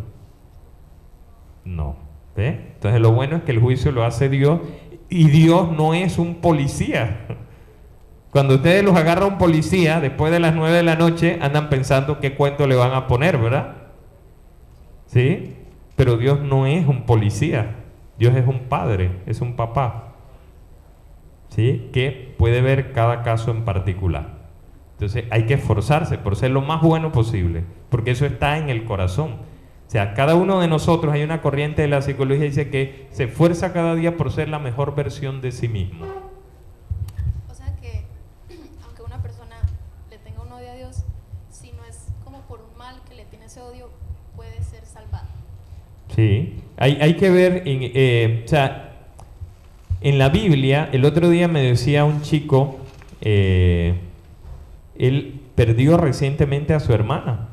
No. ¿Ve? Entonces lo bueno es que el juicio lo hace Dios, y Dios no es un policía. Cuando ustedes los agarra un policía, después de las 9 de la noche, andan pensando qué cuento le van a poner, ¿verdad? ¿Sí? Pero Dios no es un policía. Dios es un padre, es un papá, ¿sí? Que puede ver cada caso en particular. Entonces hay que esforzarse por ser lo más bueno posible, porque eso está en el corazón. O sea, cada uno de nosotros, hay una corriente de la psicología que dice que se esfuerza cada día por ser la mejor versión de sí mismo. O sea que, aunque una persona le tenga un odio a Dios, si no es como por un mal que le tiene ese odio, puede ser salvado. Sí, hay que ver, o sea, en la Biblia, el otro día me decía un chico, él perdió recientemente a su hermana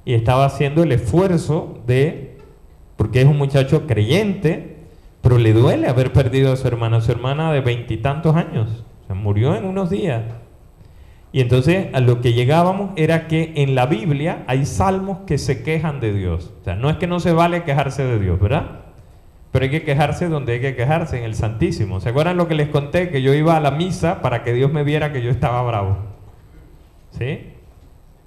y estaba haciendo el esfuerzo porque es un muchacho creyente, pero le duele haber perdido a su hermana de 20 y tantos años, o sea, murió en unos días. Y entonces a lo que llegábamos era que en la Biblia hay salmos que se quejan de Dios. O sea, no es que no se vale quejarse de Dios, ¿verdad? Pero hay que quejarse donde hay que quejarse, en el Santísimo. ¿Se acuerdan lo que les conté? Que yo iba a la misa para que Dios me viera que yo estaba bravo. ¿Sí?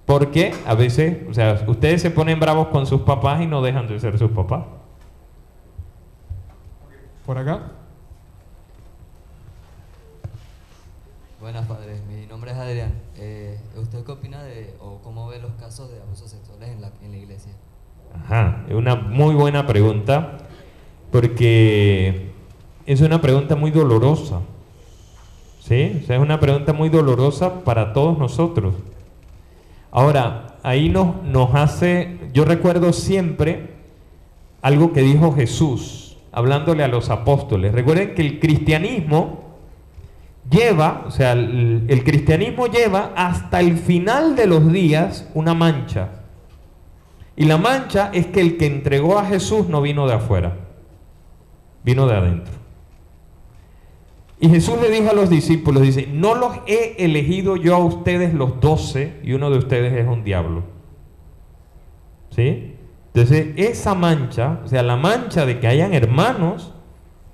Porque a veces, o sea, ustedes se ponen bravos con sus papás y no dejan de ser sus papás. Por acá. Buenas, padre. Mi nombre es Adrián. ¿Usted qué opina o cómo ve los casos de abusos sexuales en la iglesia? Ajá, es una muy buena pregunta, porque es una pregunta muy dolorosa. ¿Sí? O sea, es una pregunta muy dolorosa para todos nosotros. Ahora, ahí nos hace, yo recuerdo siempre algo que dijo Jesús, hablándole a los apóstoles. Recuerden que el cristianismo lleva, o sea, el cristianismo lleva hasta el final de los días una mancha. Y la mancha es que el que entregó a Jesús no vino de afuera, vino de adentro. Y Jesús le dijo a los discípulos, dice, no los he elegido yo a ustedes los 12 y uno de ustedes es un diablo. ¿Sí? Entonces esa mancha, o sea, la mancha de que hayan hermanos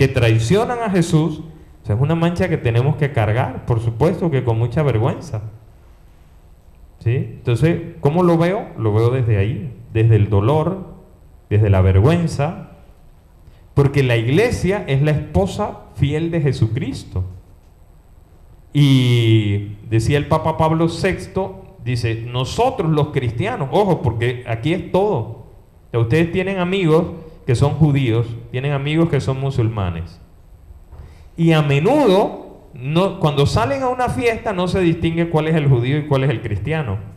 que traicionan a Jesús, o sea, es una mancha que tenemos que cargar, por supuesto que con mucha vergüenza. ¿Sí? Entonces, ¿cómo lo veo? Lo veo desde ahí, desde el dolor, desde la vergüenza, porque la iglesia es la esposa fiel de Jesucristo. Y decía el Papa Pablo VI, dice, nosotros los cristianos, ojo, porque aquí es todo. O sea, ustedes tienen amigos que son judíos, tienen amigos que son musulmanes. Y a menudo, cuando salen a una fiesta, no se distingue cuál es el judío y cuál es el cristiano.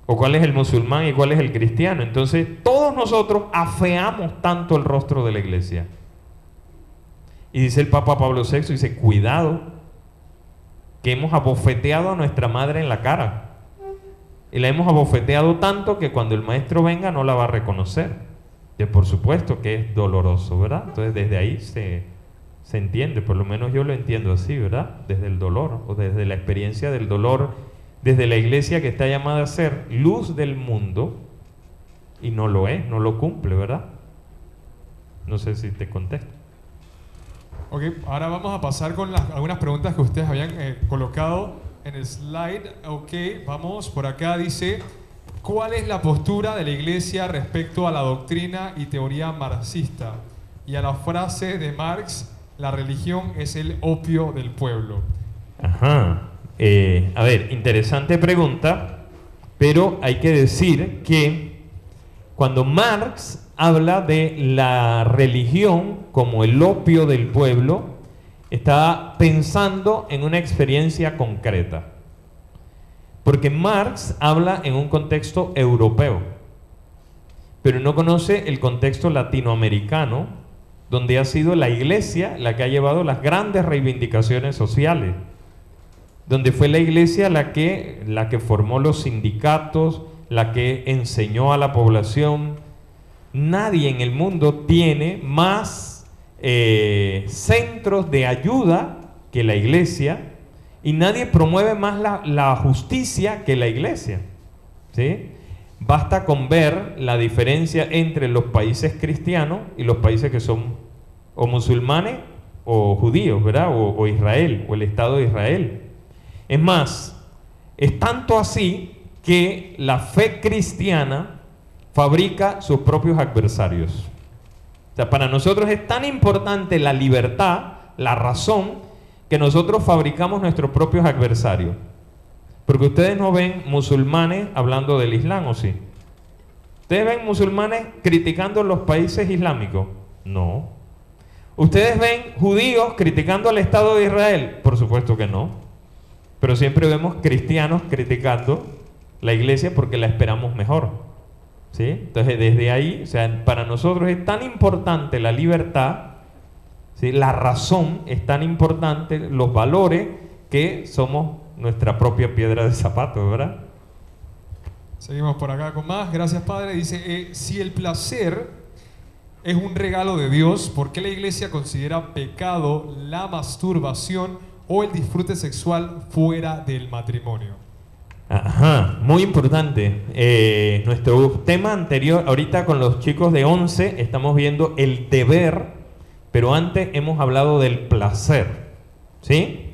O cuál es el musulmán y cuál es el cristiano. Entonces, todos nosotros afeamos tanto el rostro de la iglesia. Y dice el Papa Pablo VI, dice, cuidado, que hemos abofeteado a nuestra madre en la cara. Y la hemos abofeteado tanto que cuando el maestro venga no la va a reconocer. Y por supuesto que es doloroso, ¿verdad? Entonces, desde ahí se entiende, por lo menos yo lo entiendo así, ¿verdad? Desde el dolor, o desde la experiencia del dolor, desde la iglesia que está llamada a ser luz del mundo, y no lo es, no lo cumple, ¿verdad? No sé si te contesto. Ok, ahora vamos a pasar con algunas preguntas que ustedes habían colocado en el slide. Ok, vamos por acá, dice, ¿cuál es la postura de la iglesia respecto a la doctrina y teoría marxista? Y a la frase de Marx, la religión es el opio del pueblo. Ajá. A ver, interesante pregunta, pero hay que decir que cuando Marx habla de la religión como el opio del pueblo, está pensando en una experiencia concreta. Porque Marx habla en un contexto europeo, pero no conoce el contexto latinoamericano, donde ha sido la iglesia la que ha llevado las grandes reivindicaciones sociales. donde fue la iglesia la que formó los sindicatos, la que enseñó a la población. Nadie en el mundo tiene más centros de ayuda que la iglesia, y nadie promueve más la justicia que la iglesia, ¿sí? Basta con ver la diferencia entre los países cristianos y los países que son o musulmanes o judíos, ¿verdad? O Israel, o el Estado de Israel. Es más, es tanto así que la fe cristiana fabrica sus propios adversarios. O sea, para nosotros es tan importante la libertad, la razón, que nosotros fabricamos nuestros propios adversarios. Porque ustedes no ven musulmanes hablando del Islam, ¿o sí? ¿Ustedes ven musulmanes criticando los países islámicos? No. ¿Ustedes ven judíos criticando al Estado de Israel? Por supuesto que no. Pero siempre vemos cristianos criticando la iglesia porque la esperamos mejor, ¿sí? Entonces, desde ahí, o sea, para nosotros es tan importante la libertad, ¿sí? La razón es tan importante, los valores, que somos nuestra propia piedra de zapato, ¿verdad? Seguimos por acá con más. Gracias, Padre. Dice, si el placer es un regalo de Dios, ¿por qué la iglesia considera pecado la masturbación o el disfrute sexual fuera del matrimonio? Ajá, muy importante. Nuestro tema anterior, ahorita con los chicos de 11, estamos viendo el deber, pero antes hemos hablado del placer, ¿sí?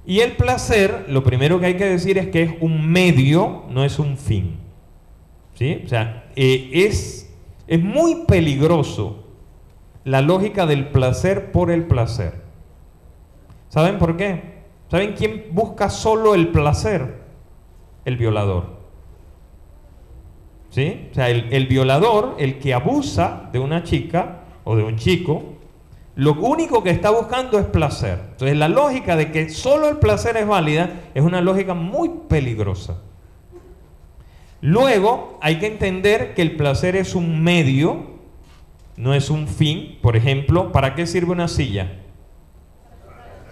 Y el placer, lo primero que hay que decir es que es un medio, no es un fin, ¿sí? O sea, es muy peligroso la lógica del placer por el placer. ¿Saben por qué? ¿Saben quién busca solo el placer? El violador. ¿Sí? O sea, el violador, el que abusa de una chica o de un chico, lo único que está buscando es placer. Entonces, la lógica de que solo el placer es válida es una lógica muy peligrosa. Luego, hay que entender que el placer es un medio, no es un fin. Por ejemplo, ¿para qué sirve una silla?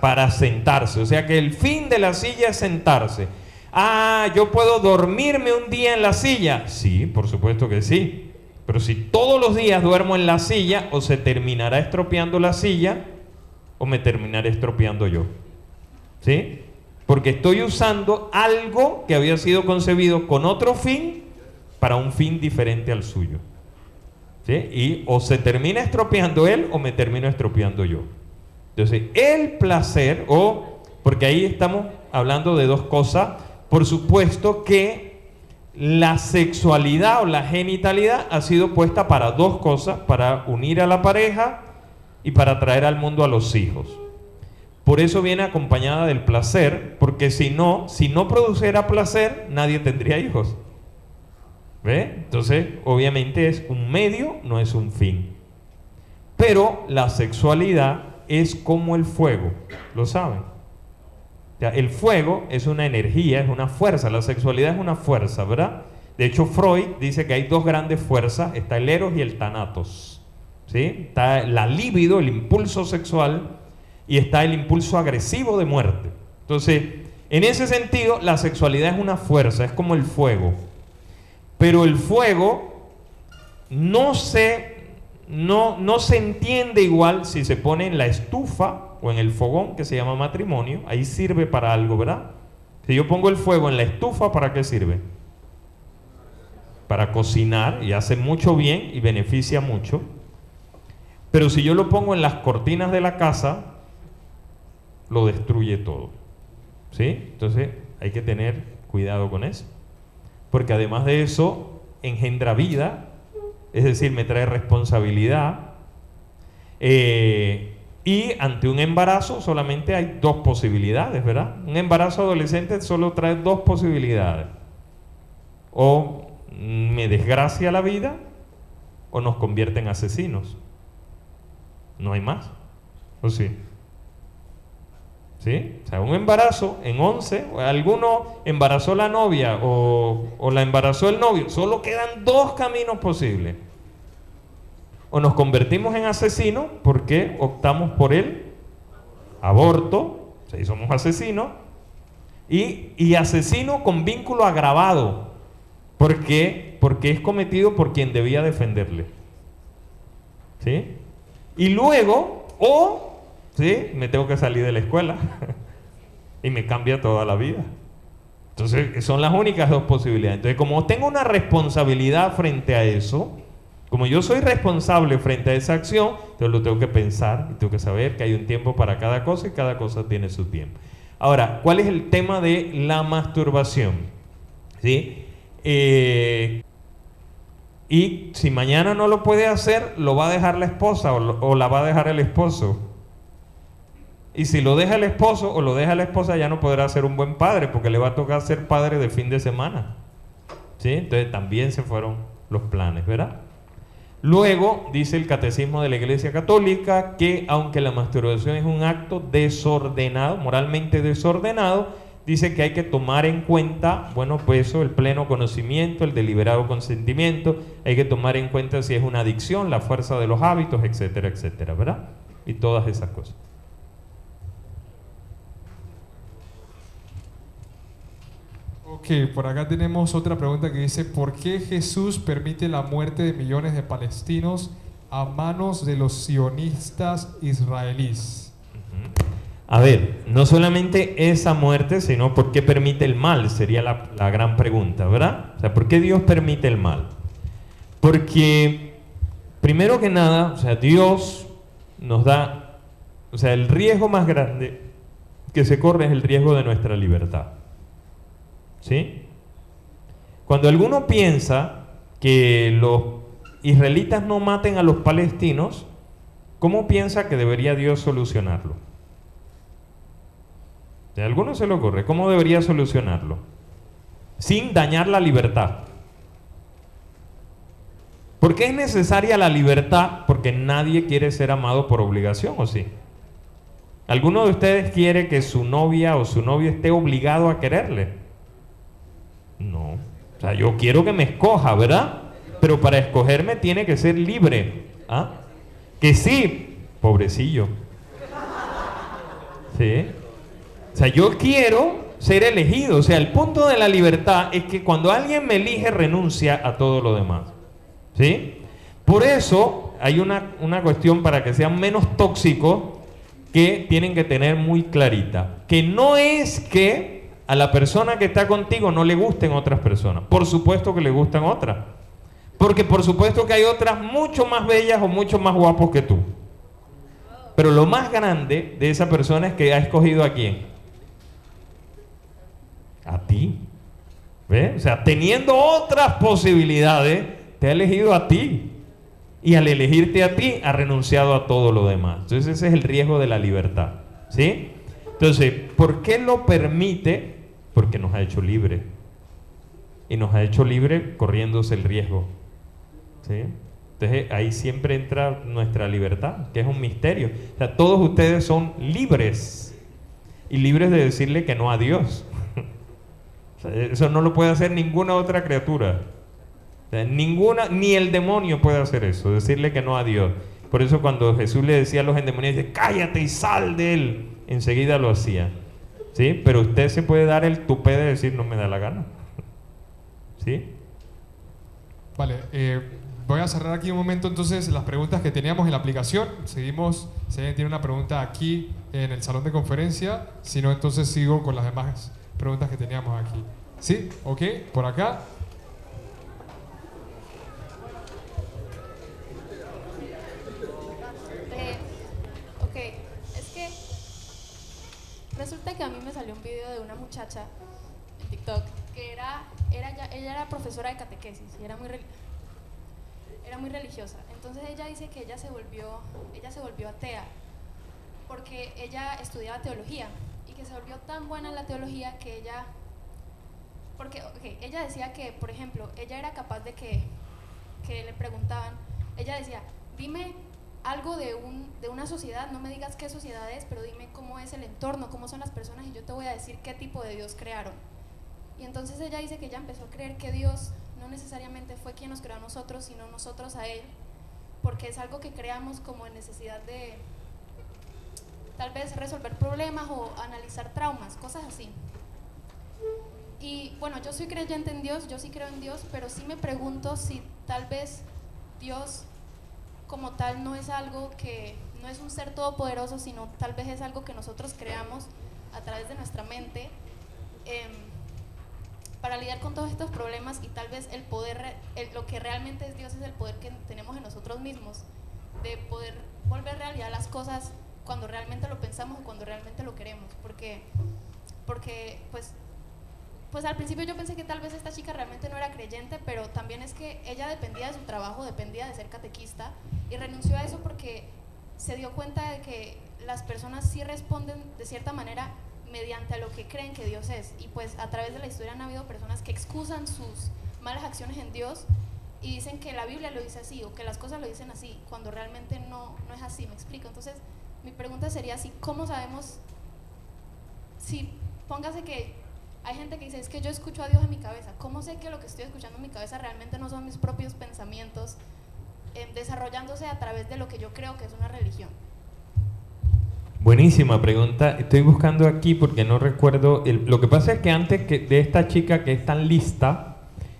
Para sentarse. O sea que el fin de la silla es sentarse. Ah, ¿yo puedo dormirme un día en la silla? Sí, por supuesto que sí. Pero si todos los días duermo en la silla, o se terminará estropeando la silla, o me terminaré estropeando yo. ¿Sí? Porque estoy usando algo que había sido concebido con otro fin para un fin diferente al suyo. ¿Sí? Y o se termina estropeando él, o me termino estropeando yo. Entonces, el placer, porque ahí estamos hablando de dos cosas. Por supuesto que la sexualidad o la genitalidad ha sido puesta para dos cosas: para unir a la pareja y para traer al mundo a los hijos. Por eso viene acompañada del placer, porque si no produciera placer, nadie tendría hijos. ¿Ve? Entonces, obviamente es un medio, no es un fin. Pero la sexualidad es como el fuego, ¿lo saben? O sea, el fuego es una energía, es una fuerza. La sexualidad es una fuerza, ¿verdad? De hecho, Freud dice que hay dos grandes fuerzas: está el eros y el thanatos, ¿sí? Está la libido, el impulso sexual, y está el impulso agresivo de muerte. Entonces, en ese sentido, la sexualidad es una fuerza, es como el fuego. Pero el fuego no se entiende igual si se pone en la estufa o en el fogón, que se llama matrimonio. Ahí sirve para algo, ¿verdad? Si yo pongo el fuego en la estufa, ¿para qué sirve? Para cocinar, y hace mucho bien y beneficia mucho. Pero si yo lo pongo en las cortinas de la casa, lo destruye todo, ¿sí? Entonces hay que tener cuidado con eso, porque además de eso engendra vida, es decir, me trae responsabilidad. Y ante un embarazo solamente hay dos posibilidades, ¿verdad? Un embarazo adolescente solo trae dos posibilidades: o me desgracia la vida, o nos convierte en asesinos. No hay más, ¿o sí? ¿Sí? O sea, un embarazo en 11, alguno embarazó la novia o la embarazó el novio, solo quedan dos caminos posibles: o nos convertimos en asesinos porque optamos por el aborto, o sea, y somos asesinos, Y asesino con vínculo agravado. ¿Por qué? Porque es cometido por quien debía defenderle. ¿Sí? Y luego, ¿sí? Me tengo que salir de la escuela y me cambia toda la vida. Entonces, son las únicas dos posibilidades. Entonces, como tengo una responsabilidad frente a eso, como yo soy responsable frente a esa acción, entonces lo tengo que pensar y tengo que saber que hay un tiempo para cada cosa y cada cosa tiene su tiempo. Ahora, ¿cuál es el tema de la masturbación? ¿Sí? Y si mañana no lo puede hacer, lo va a dejar la esposa o la va a dejar el esposo. Y si lo deja el esposo o lo deja la esposa, ya no podrá ser un buen padre, porque le va a tocar ser padre de fin de semana. ¿Sí? Entonces también se fueron los planes, ¿verdad? Luego, dice el Catecismo de la Iglesia Católica, que aunque la masturbación es un acto desordenado, moralmente desordenado, dice que hay que tomar en cuenta, bueno, pues eso, el pleno conocimiento, el deliberado consentimiento, hay que tomar en cuenta si es una adicción, la fuerza de los hábitos, etcétera, etcétera, ¿verdad? Y todas esas cosas. Ok, por acá tenemos otra pregunta que dice: ¿por qué Jesús permite la muerte de millones de palestinos a manos de los sionistas israelíes? A ver, no solamente esa muerte, sino ¿por qué permite el mal? Sería la gran pregunta, ¿verdad? O sea, ¿por qué Dios permite el mal? Porque, primero que nada, o sea, Dios nos da, o sea, el riesgo más grande que se corre es el riesgo de nuestra libertad. ¿Sí? Cuando alguno piensa que los israelitas no maten a los palestinos, ¿cómo piensa que debería Dios solucionarlo? ¿A alguno se le ocurre? ¿Cómo debería solucionarlo? Sin dañar la libertad. ¿Por qué es necesaria la libertad? Porque nadie quiere ser amado por obligación, ¿o sí? ¿Alguno de ustedes quiere que su novia o su novio esté obligado a quererle? No. O sea, yo quiero que me escoja, ¿verdad? Pero para escogerme tiene que ser libre. ¿Ah? Que sí, pobrecillo. ¿Sí? O sea, yo quiero ser elegido. O sea, el punto de la libertad es que cuando alguien me elige, renuncia a todo lo demás. ¿Sí? Por eso hay una cuestión para que sean menos tóxicos que tienen que tener muy clarita. Que no es que a la persona que está contigo no le gusten otras personas. Por supuesto que le gustan otras. Porque por supuesto que hay otras mucho más bellas o mucho más guapos que tú. Pero lo más grande de esa persona es que ha escogido ¿a quién? A ti. ¿Ves? O sea, teniendo otras posibilidades, te ha elegido a ti. Y al elegirte a ti, ha renunciado a todo lo demás. Entonces ese es el riesgo de la libertad. ¿Sí? Entonces, ¿por qué lo permite? Porque nos ha hecho libre. Y nos ha hecho libre corriéndose el riesgo. ¿Sí? Entonces ahí siempre entra nuestra libertad, que es un misterio. O sea, todos ustedes son libres. Y libres de decirle que no a Dios. O sea, eso no lo puede hacer ninguna otra criatura. O sea, ni el demonio puede hacer eso, decirle que no a Dios. Por eso cuando Jesús le decía a los endemoniados, dice, cállate y sal de él, enseguida lo hacía. ¿Sí? Pero usted se puede dar el tupé de decir, no me da la gana. ¿Sí? Vale, voy a cerrar aquí un momento entonces las preguntas que teníamos en la aplicación. Seguimos, si alguien tiene una pregunta aquí en el salón de conferencia, si no entonces sigo con las demás preguntas que teníamos aquí. ¿Sí? ¿Ok? Por acá. Ok, es que resulta que a mí me salió un video de una muchacha en TikTok que ella era profesora de catequesis y era muy religiosa. Entonces ella dice que ella se volvió atea porque ella estudiaba teología y que se volvió tan buena en la teología que ella decía que, por ejemplo, ella era capaz de que le preguntaban, ella decía, dime algo de una sociedad, no me digas qué sociedad es, pero dime cómo es el entorno, cómo son las personas y yo te voy a decir qué tipo de Dios crearon. Y entonces ella dice que ella empezó a creer que Dios no necesariamente fue quien nos creó a nosotros, sino nosotros a Él, porque es algo que creamos como en necesidad de tal vez resolver problemas o analizar traumas, cosas así. Y bueno, yo soy creyente en Dios, yo sí creo en Dios, pero sí me pregunto si tal vez Dios como tal no es algo que, no es un ser todopoderoso, sino tal vez es algo que nosotros creamos a través de nuestra mente para lidiar con todos estos problemas, y tal vez el poder, lo que realmente es Dios es el poder que tenemos en nosotros mismos, de poder volver realidad las cosas cuando realmente lo pensamos o cuando realmente lo queremos, porque pues al principio yo pensé que tal vez esta chica realmente no era creyente, pero también es que ella dependía de su trabajo, dependía de ser catequista, y renunció a eso porque se dio cuenta de que las personas sí responden de cierta manera mediante a lo que creen que Dios es, y pues a través de la historia han habido personas que excusan sus malas acciones en Dios y dicen que la Biblia lo dice así o que las cosas lo dicen así, cuando realmente no es así, ¿me explico? Entonces mi pregunta sería si, ¿cómo sabemos si, póngase que hay gente que dice, es que yo escucho a Dios en mi cabeza, ¿cómo sé que lo que estoy escuchando en mi cabeza realmente no son mis propios pensamientos desarrollándose a través de lo que yo creo que es una religión? Buenísima pregunta. Estoy buscando aquí porque no recuerdo. Lo que pasa es que antes de esta chica que es tan lista,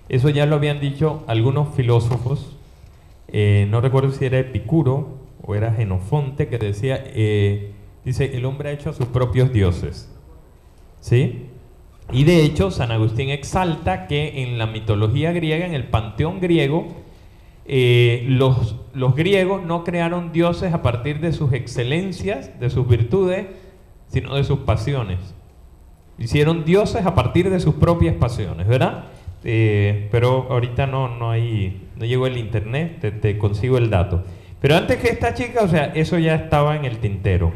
eso ya lo habían dicho algunos filósofos. No recuerdo si era Epicuro o era Genofonte, que decía, dice, el hombre ha hecho a sus propios dioses. ¿Sí? Y de hecho, San Agustín exalta que en la mitología griega, en el panteón griego, los griegos no crearon dioses a partir de sus excelencias, de sus virtudes, sino de sus pasiones. Hicieron dioses a partir de sus propias pasiones, ¿verdad? Pero ahorita no llegó el internet, te consigo el dato. Pero antes que esta chica, o sea, eso ya estaba en el tintero.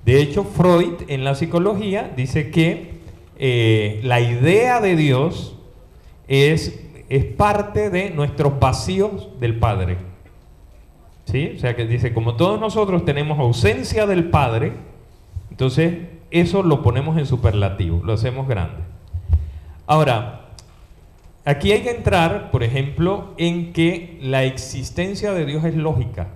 De hecho, Freud en la psicología dice que la idea de Dios es parte de nuestros vacíos del Padre. ¿Sí? O sea que dice, como todos nosotros tenemos ausencia del Padre, entonces eso lo ponemos en superlativo, lo hacemos grande. Ahora, aquí hay que entrar, por ejemplo, en que la existencia de Dios es lógica.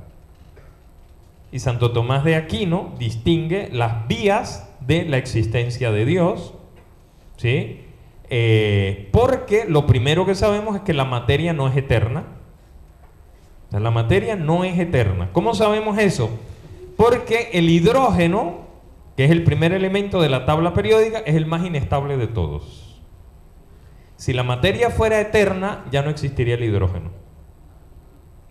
Y Santo Tomás de Aquino distingue las vías de la existencia de Dios, ¿sí? Porque lo primero que sabemos es que la materia no es eterna. O sea, la materia no es eterna. ¿Cómo sabemos eso? Porque el hidrógeno, que es el primer elemento de la tabla periódica, es el más inestable de todos. Si la materia fuera eterna, ya no existiría el hidrógeno,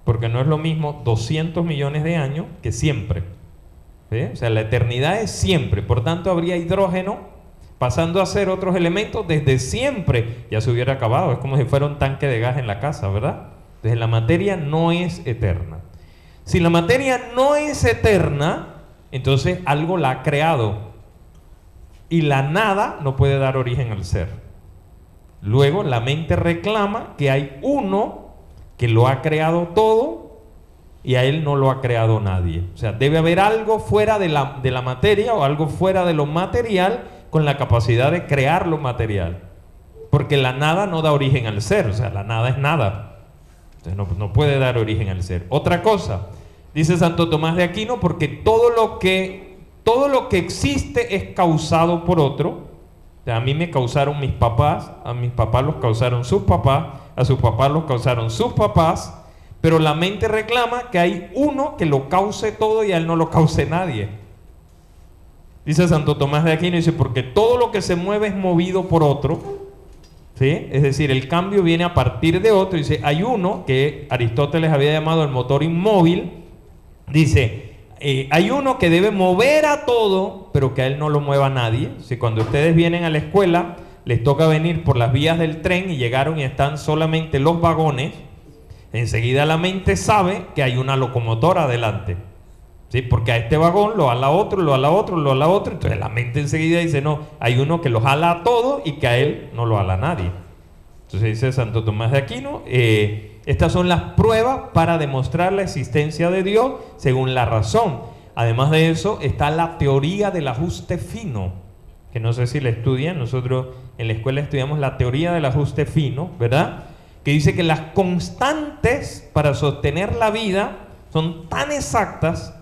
porque no es lo mismo 200 millones de años que siempre. ¿Sí? O sea, la eternidad es siempre, por tanto habría hidrógeno pasando a ser otros elementos desde siempre, ya se hubiera acabado. Es como si fuera un tanque de gas en la casa, ¿verdad? Entonces la materia no es eterna. Si la materia no es eterna, entonces algo la ha creado, y la nada no puede dar origen al ser. Luego la mente reclama que hay uno que lo ha creado todo y a él no lo ha creado nadie. O sea, debe haber algo fuera de la materia, o algo fuera de lo material, con la capacidad de crear lo material, porque la nada no da origen al ser. O sea, la nada es nada, entonces no puede dar origen al ser. Otra cosa, dice Santo Tomás de Aquino, porque todo lo que existe es causado por otro. O sea, a mí me causaron mis papás, a mis papás los causaron sus papás, a sus papás los causaron sus papás, pero la mente reclama que hay uno que lo cause todo y a él no lo cause nadie. Dice Santo Tomás de Aquino, dice, porque todo lo que se mueve es movido por otro, ¿sí? Es decir, el cambio viene a partir de otro. Dice, hay uno que Aristóteles había llamado el motor inmóvil. Dice, hay uno que debe mover a todo, pero que a él no lo mueva nadie. Si cuando ustedes vienen a la escuela, les toca venir por las vías del tren y llegaron y están solamente los vagones, enseguida la mente sabe que hay una locomotora adelante. ¿Sí? Porque a este vagón lo ala otro, lo ala otro, lo ala otro. Entonces la mente enseguida dice, no, hay uno que los ala a todos y que a él no lo ala a nadie. Entonces dice Santo Tomás de Aquino, estas son las pruebas para demostrar la existencia de Dios según la razón. Además de eso está la teoría del ajuste fino, que no sé si la estudian. Nosotros en la escuela estudiamos la teoría del ajuste fino, ¿verdad? Que dice que las constantes para sostener la vida son tan exactas,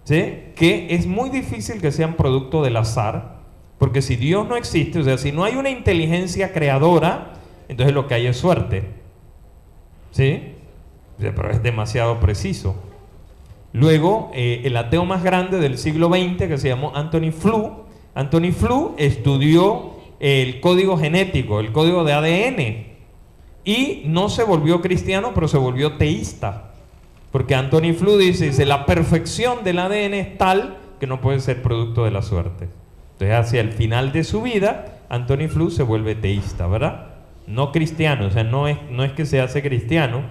¿sí?, que es muy difícil que sean producto del azar, porque Porque si Dios no existe, o sea, si no hay una inteligencia creadora, entonces lo que hay es suerte. ¿Sí? O sea, pero es demasiado preciso. Luego, el ateo más grande del siglo XX, que se llamó Anthony Flew estudió el código genético, el código de ADN, y no se volvió cristiano, pero se volvió teísta. Porque Anthony Flew dice, la perfección del ADN es tal que no puede ser producto de la suerte. Entonces, hacia el final de su vida, Anthony Flew se vuelve teísta, ¿verdad? No cristiano, o sea, no es que se hace cristiano.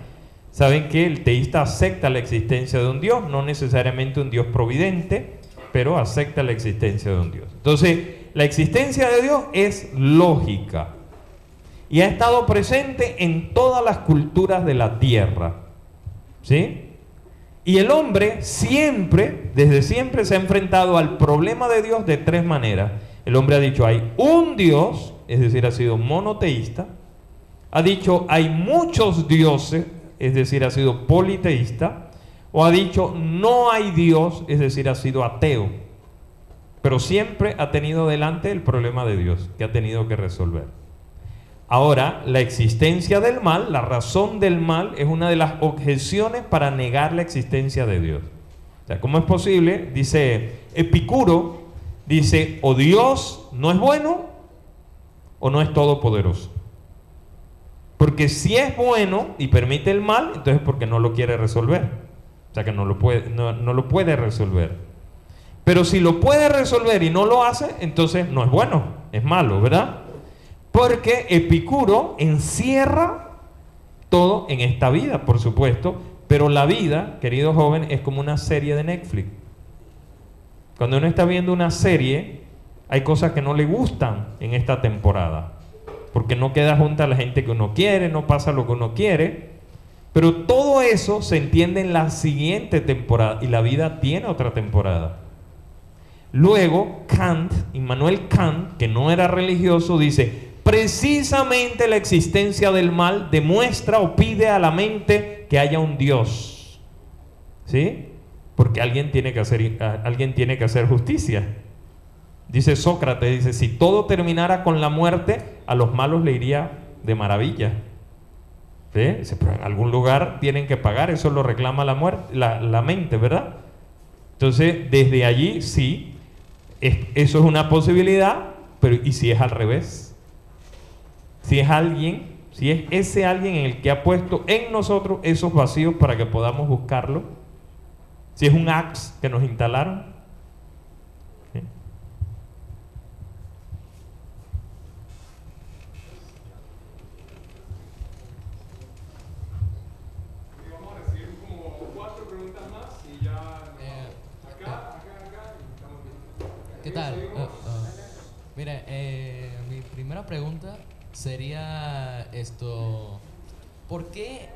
Saben que el teísta acepta la existencia de un Dios, no necesariamente un Dios providente, pero acepta la existencia de un Dios. Entonces, la existencia de Dios es lógica y ha estado presente en todas las culturas de la tierra, ¿sí? Y el hombre siempre, desde siempre, se ha enfrentado al problema de Dios de tres maneras. El hombre ha dicho, hay un Dios, es decir, ha sido monoteísta. Ha dicho, hay muchos dioses, es decir, ha sido politeísta. O ha dicho, no hay Dios, es decir, ha sido ateo. Pero siempre ha tenido delante el problema de Dios, que ha tenido que resolver. Ahora, la existencia del mal, la razón del mal, es una de las objeciones para negar la existencia de Dios. O sea, ¿cómo es posible? Dice Epicuro, dice, o Dios no es bueno, o no es todopoderoso. Porque si es bueno y permite el mal, entonces es porque no lo quiere resolver. O sea, que no lo puede resolver. Pero si lo puede resolver y no lo hace, entonces no es bueno, es malo, ¿verdad? Porque Epicuro encierra todo en esta vida, por supuesto, pero la vida, querido joven, es como una serie de Netflix. Cuando uno está viendo una serie, hay cosas que no le gustan en esta temporada, porque no queda junto a la gente que uno quiere, no pasa lo que uno quiere, pero todo eso se entiende en la siguiente temporada, y la vida tiene otra temporada. Luego, Immanuel Kant, que no era religioso, dice, precisamente la existencia del mal demuestra o pide a la mente que haya un Dios, ¿sí? Porque alguien tiene que hacer justicia. Dice Sócrates, dice, si todo terminara con la muerte, a los malos le iría de maravilla. ¿Sí? Dice, pero en algún lugar tienen que pagar, eso lo reclama la mente, ¿verdad? Entonces, desde allí sí, eso es una posibilidad, pero ¿y si es al revés? Si es ese alguien en el que ha puesto en nosotros esos vacíos para que podamos buscarlo, si es un axe que nos instalaron, ¿sí? Vamos a recibir como 4 preguntas más y ya acá y estamos bien. ¿Qué tal? Mire, mi primera pregunta sería esto: ¿por qué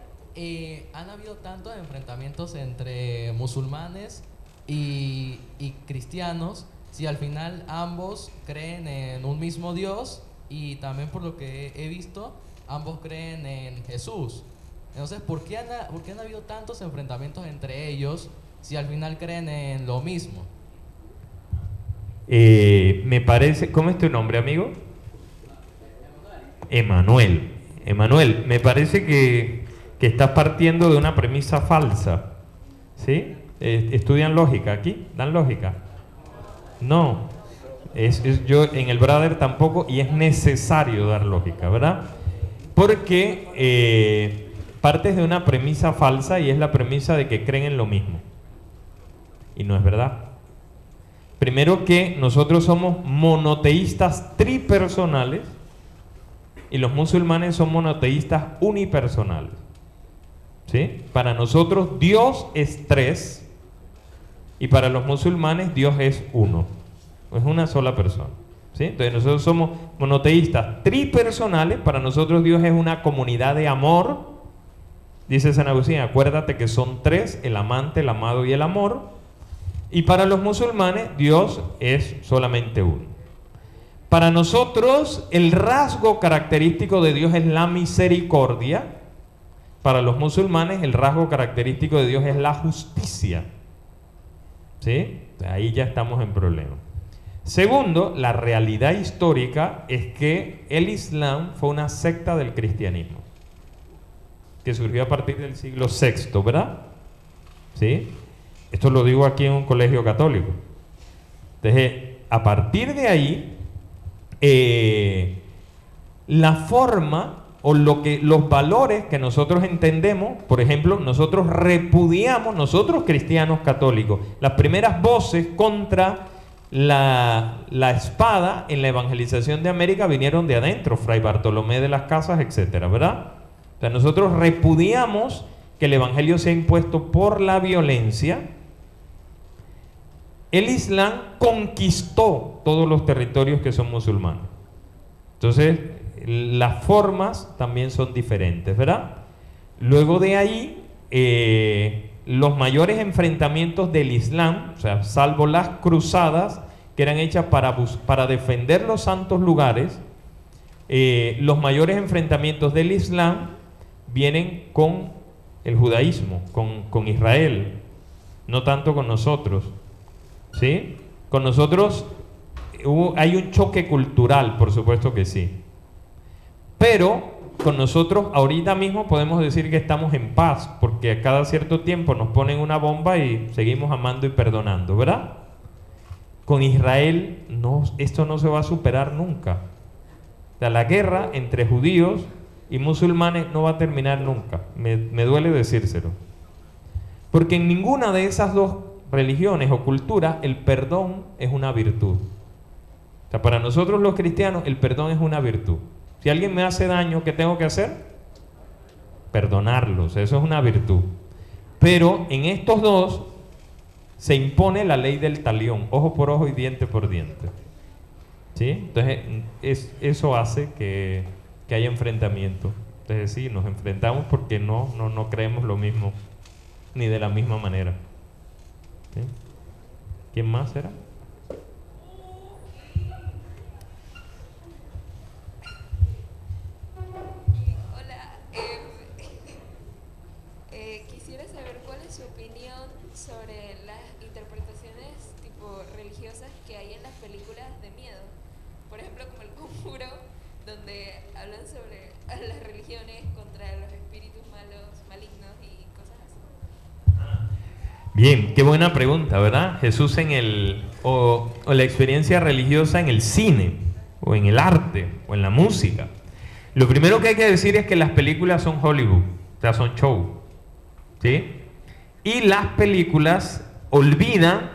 han habido tantos enfrentamientos entre musulmanes y cristianos si al final ambos creen en un mismo Dios y también, por lo que he visto, ambos creen en Jesús? Entonces, ¿por qué han habido tantos enfrentamientos entre ellos si al final creen en lo mismo? Me parece, ¿cómo es tu nombre, amigo? Emanuel. Emanuel, me parece que estás partiendo de una premisa falsa, ¿sí? ¿Estudian lógica aquí? ¿Dan lógica? No. Yo en el Brother tampoco, y es necesario dar lógica, ¿verdad? Porque partes de una premisa falsa, y es la premisa de que creen en lo mismo. Y no es verdad. Primero, que nosotros somos monoteístas tripersonales y los musulmanes son monoteístas unipersonales, ¿sí? Para nosotros Dios es 3 y para los musulmanes Dios es 1, es una sola persona, ¿sí? Entonces nosotros somos monoteístas tripersonales, para nosotros Dios es una comunidad de amor. Dice San Agustín, acuérdate que son 3, el amante, el amado y el amor. Y para los musulmanes Dios es solamente 1. Para nosotros el rasgo característico de Dios es la misericordia. Para los musulmanes el rasgo característico de Dios es la justicia, ¿sí? Ahí ya estamos en problema. Segundo, la realidad histórica es que el Islam fue una secta del cristianismo, que surgió a partir del siglo VI, ¿verdad? ¿Sí? Esto lo digo aquí en un colegio católico. Entonces, a partir de ahí, la forma o los valores que nosotros entendemos, por ejemplo, nosotros repudiamos, nosotros cristianos católicos, las primeras voces contra la espada en la evangelización de América vinieron de adentro, Fray Bartolomé de las Casas, etcétera, ¿verdad? O sea, nosotros repudiamos que el evangelio sea impuesto por la violencia. El Islam conquistó todos los territorios que son musulmanes. Entonces, las formas también son diferentes, ¿verdad? Luego de ahí, los mayores enfrentamientos del Islam, o sea, salvo las cruzadas que eran hechas para defender los santos lugares, los mayores enfrentamientos del Islam vienen con el judaísmo, con Israel, no tanto con nosotros, ¿sí? Con nosotros hay un choque cultural, por supuesto que sí, pero con nosotros ahorita mismo podemos decir que estamos en paz, porque a cada cierto tiempo nos ponen una bomba y seguimos amando y perdonando, ¿verdad? Con Israel no, esto no se va a superar nunca. O sea, la guerra entre judíos y musulmanes no va a terminar nunca. Me duele decírselo. Porque en ninguna de esas dos religiones o culturas el perdón es una virtud. O sea, para nosotros los cristianos el perdón es una virtud. Si alguien me hace daño, ¿qué tengo que hacer? Perdonarlos, eso es una virtud. Pero en estos dos se impone la ley del talión, ojo por ojo y diente por diente. ¿Sí? Entonces, eso hace que haya enfrentamiento. Entonces, sí, nos enfrentamos porque no creemos lo mismo, ni de la misma manera. ¿Sí? ¿Quién más era? Quisiera saber cuál es su opinión sobre las interpretaciones tipo religiosas que hay en las películas de miedo. Por ejemplo, como El Conjuro, donde hablan sobre las religiones contra los espíritus malos, malignos y cosas así. Bien, qué buena pregunta, ¿verdad? Jesús o la experiencia religiosa en el cine, o en el arte, o en la música. Lo primero que hay que decir es que las películas son Hollywood, o sea, son show, ¿sí? Y las películas olvidan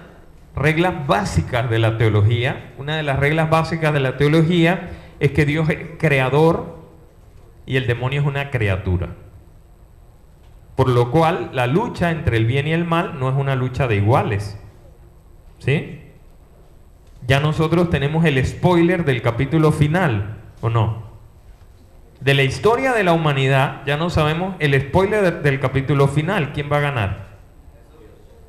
reglas básicas de la teología. Una de las reglas básicas de la teología es que Dios es creador y el demonio es una criatura. Por lo cual, la lucha entre el bien y el mal no es una lucha de iguales, ¿sí? Ya nosotros tenemos el spoiler del capítulo final, ¿o no? De la historia de la humanidad, ya no sabemos el spoiler del capítulo final. ¿Quién va a ganar?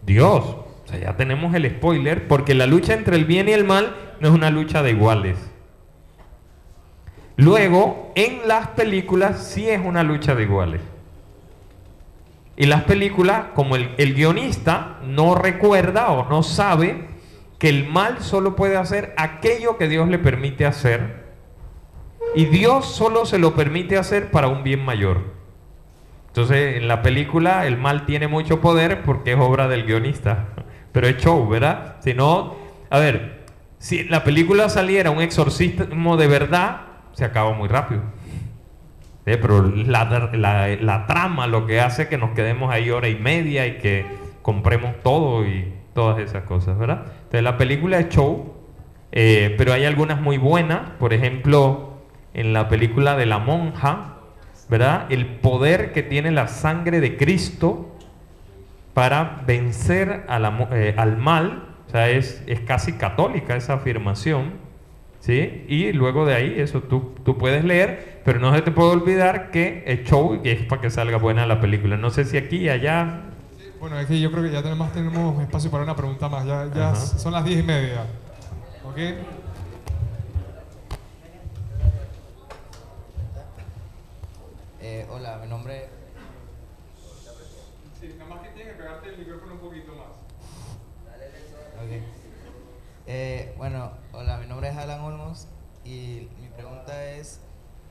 Dios. O sea, ya tenemos el spoiler, porque la lucha entre el bien y el mal no es una lucha de iguales. Luego, en las películas sí es una lucha de iguales. Y las películas, como el guionista no recuerda o no sabe que el mal solo puede hacer aquello que Dios le permite hacer, y Dios solo se lo permite hacer para un bien mayor. Entonces, en la película el mal tiene mucho poder porque es obra del guionista, pero es show, ¿verdad? Si no, a ver, si en la película saliera un exorcismo de verdad, se acaba muy rápido. Pero la trama lo que hace es que nos quedemos ahí hora y media y que compremos todo y todas esas cosas, ¿verdad? Entonces, la película es show, pero hay algunas muy buenas. Por ejemplo, en la película de La Monja, ¿verdad? El poder que tiene la sangre de Cristo para vencer al mal. O sea, es casi católica esa afirmación, ¿sí? Y luego de ahí, eso tú puedes leer, pero no se te puede olvidar que es show y que es para que salga buena la película. No sé si aquí y allá. Bueno, es que yo creo que ya tenemos espacio para una pregunta más. Ya son las 10:30. ¿Ok? Hola, mi nombre... Sí, nada más que tienes que pegarte el micrófono un poquito más. Okay. Bueno, hola, mi nombre es Alan Olmos y mi pregunta es,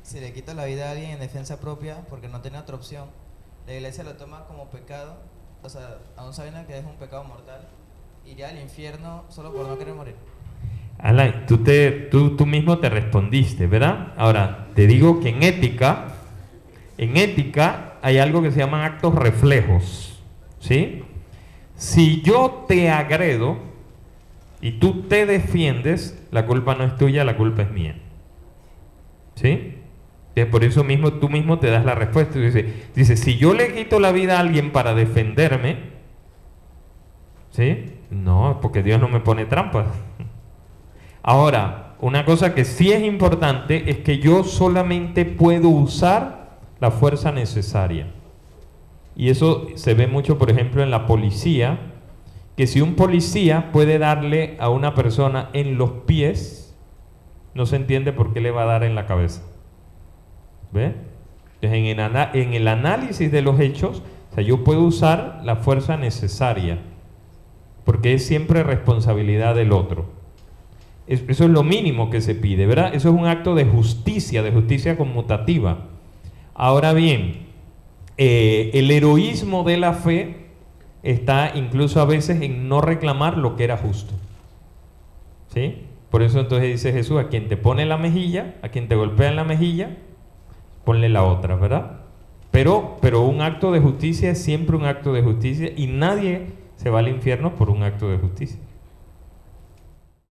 si le quito la vida a alguien en defensa propia porque no tiene otra opción, ¿la iglesia lo toma como pecado? O sea, aún sabiendo que es un pecado mortal, ¿iría al infierno solo por no querer morir? Alan, tú mismo te respondiste, ¿verdad? Ahora, te digo que en ética hay algo que se llaman actos reflejos, ¿sí? Si yo te agredo y tú te defiendes, la culpa no es tuya, la culpa es mía, ¿sí? Entonces, por eso mismo tú mismo te das la respuesta. Dice, si yo le quito la vida a alguien para defenderme, ¿sí? No, porque Dios no me pone trampas. Ahora, una cosa que sí es importante es que yo solamente puedo usar la fuerza necesaria. Y eso se ve mucho, por ejemplo, en la policía, que si un policía puede darle a una persona en los pies, no se entiende por qué le va a dar en la cabeza. ¿Ve? Entonces, en el análisis de los hechos, o sea, yo puedo usar la fuerza necesaria, porque es siempre responsabilidad del otro. Eso es lo mínimo que se pide, ¿verdad? Eso es un acto de justicia conmutativa. Ahora bien, el heroísmo de la fe está incluso a veces en no reclamar lo que era justo, ¿sí? Por eso entonces dice Jesús, a quien te pone la mejilla, a quien te golpea en la mejilla, ponle la otra, ¿verdad? Pero un acto de justicia es siempre un acto de justicia y nadie se va al infierno por un acto de justicia.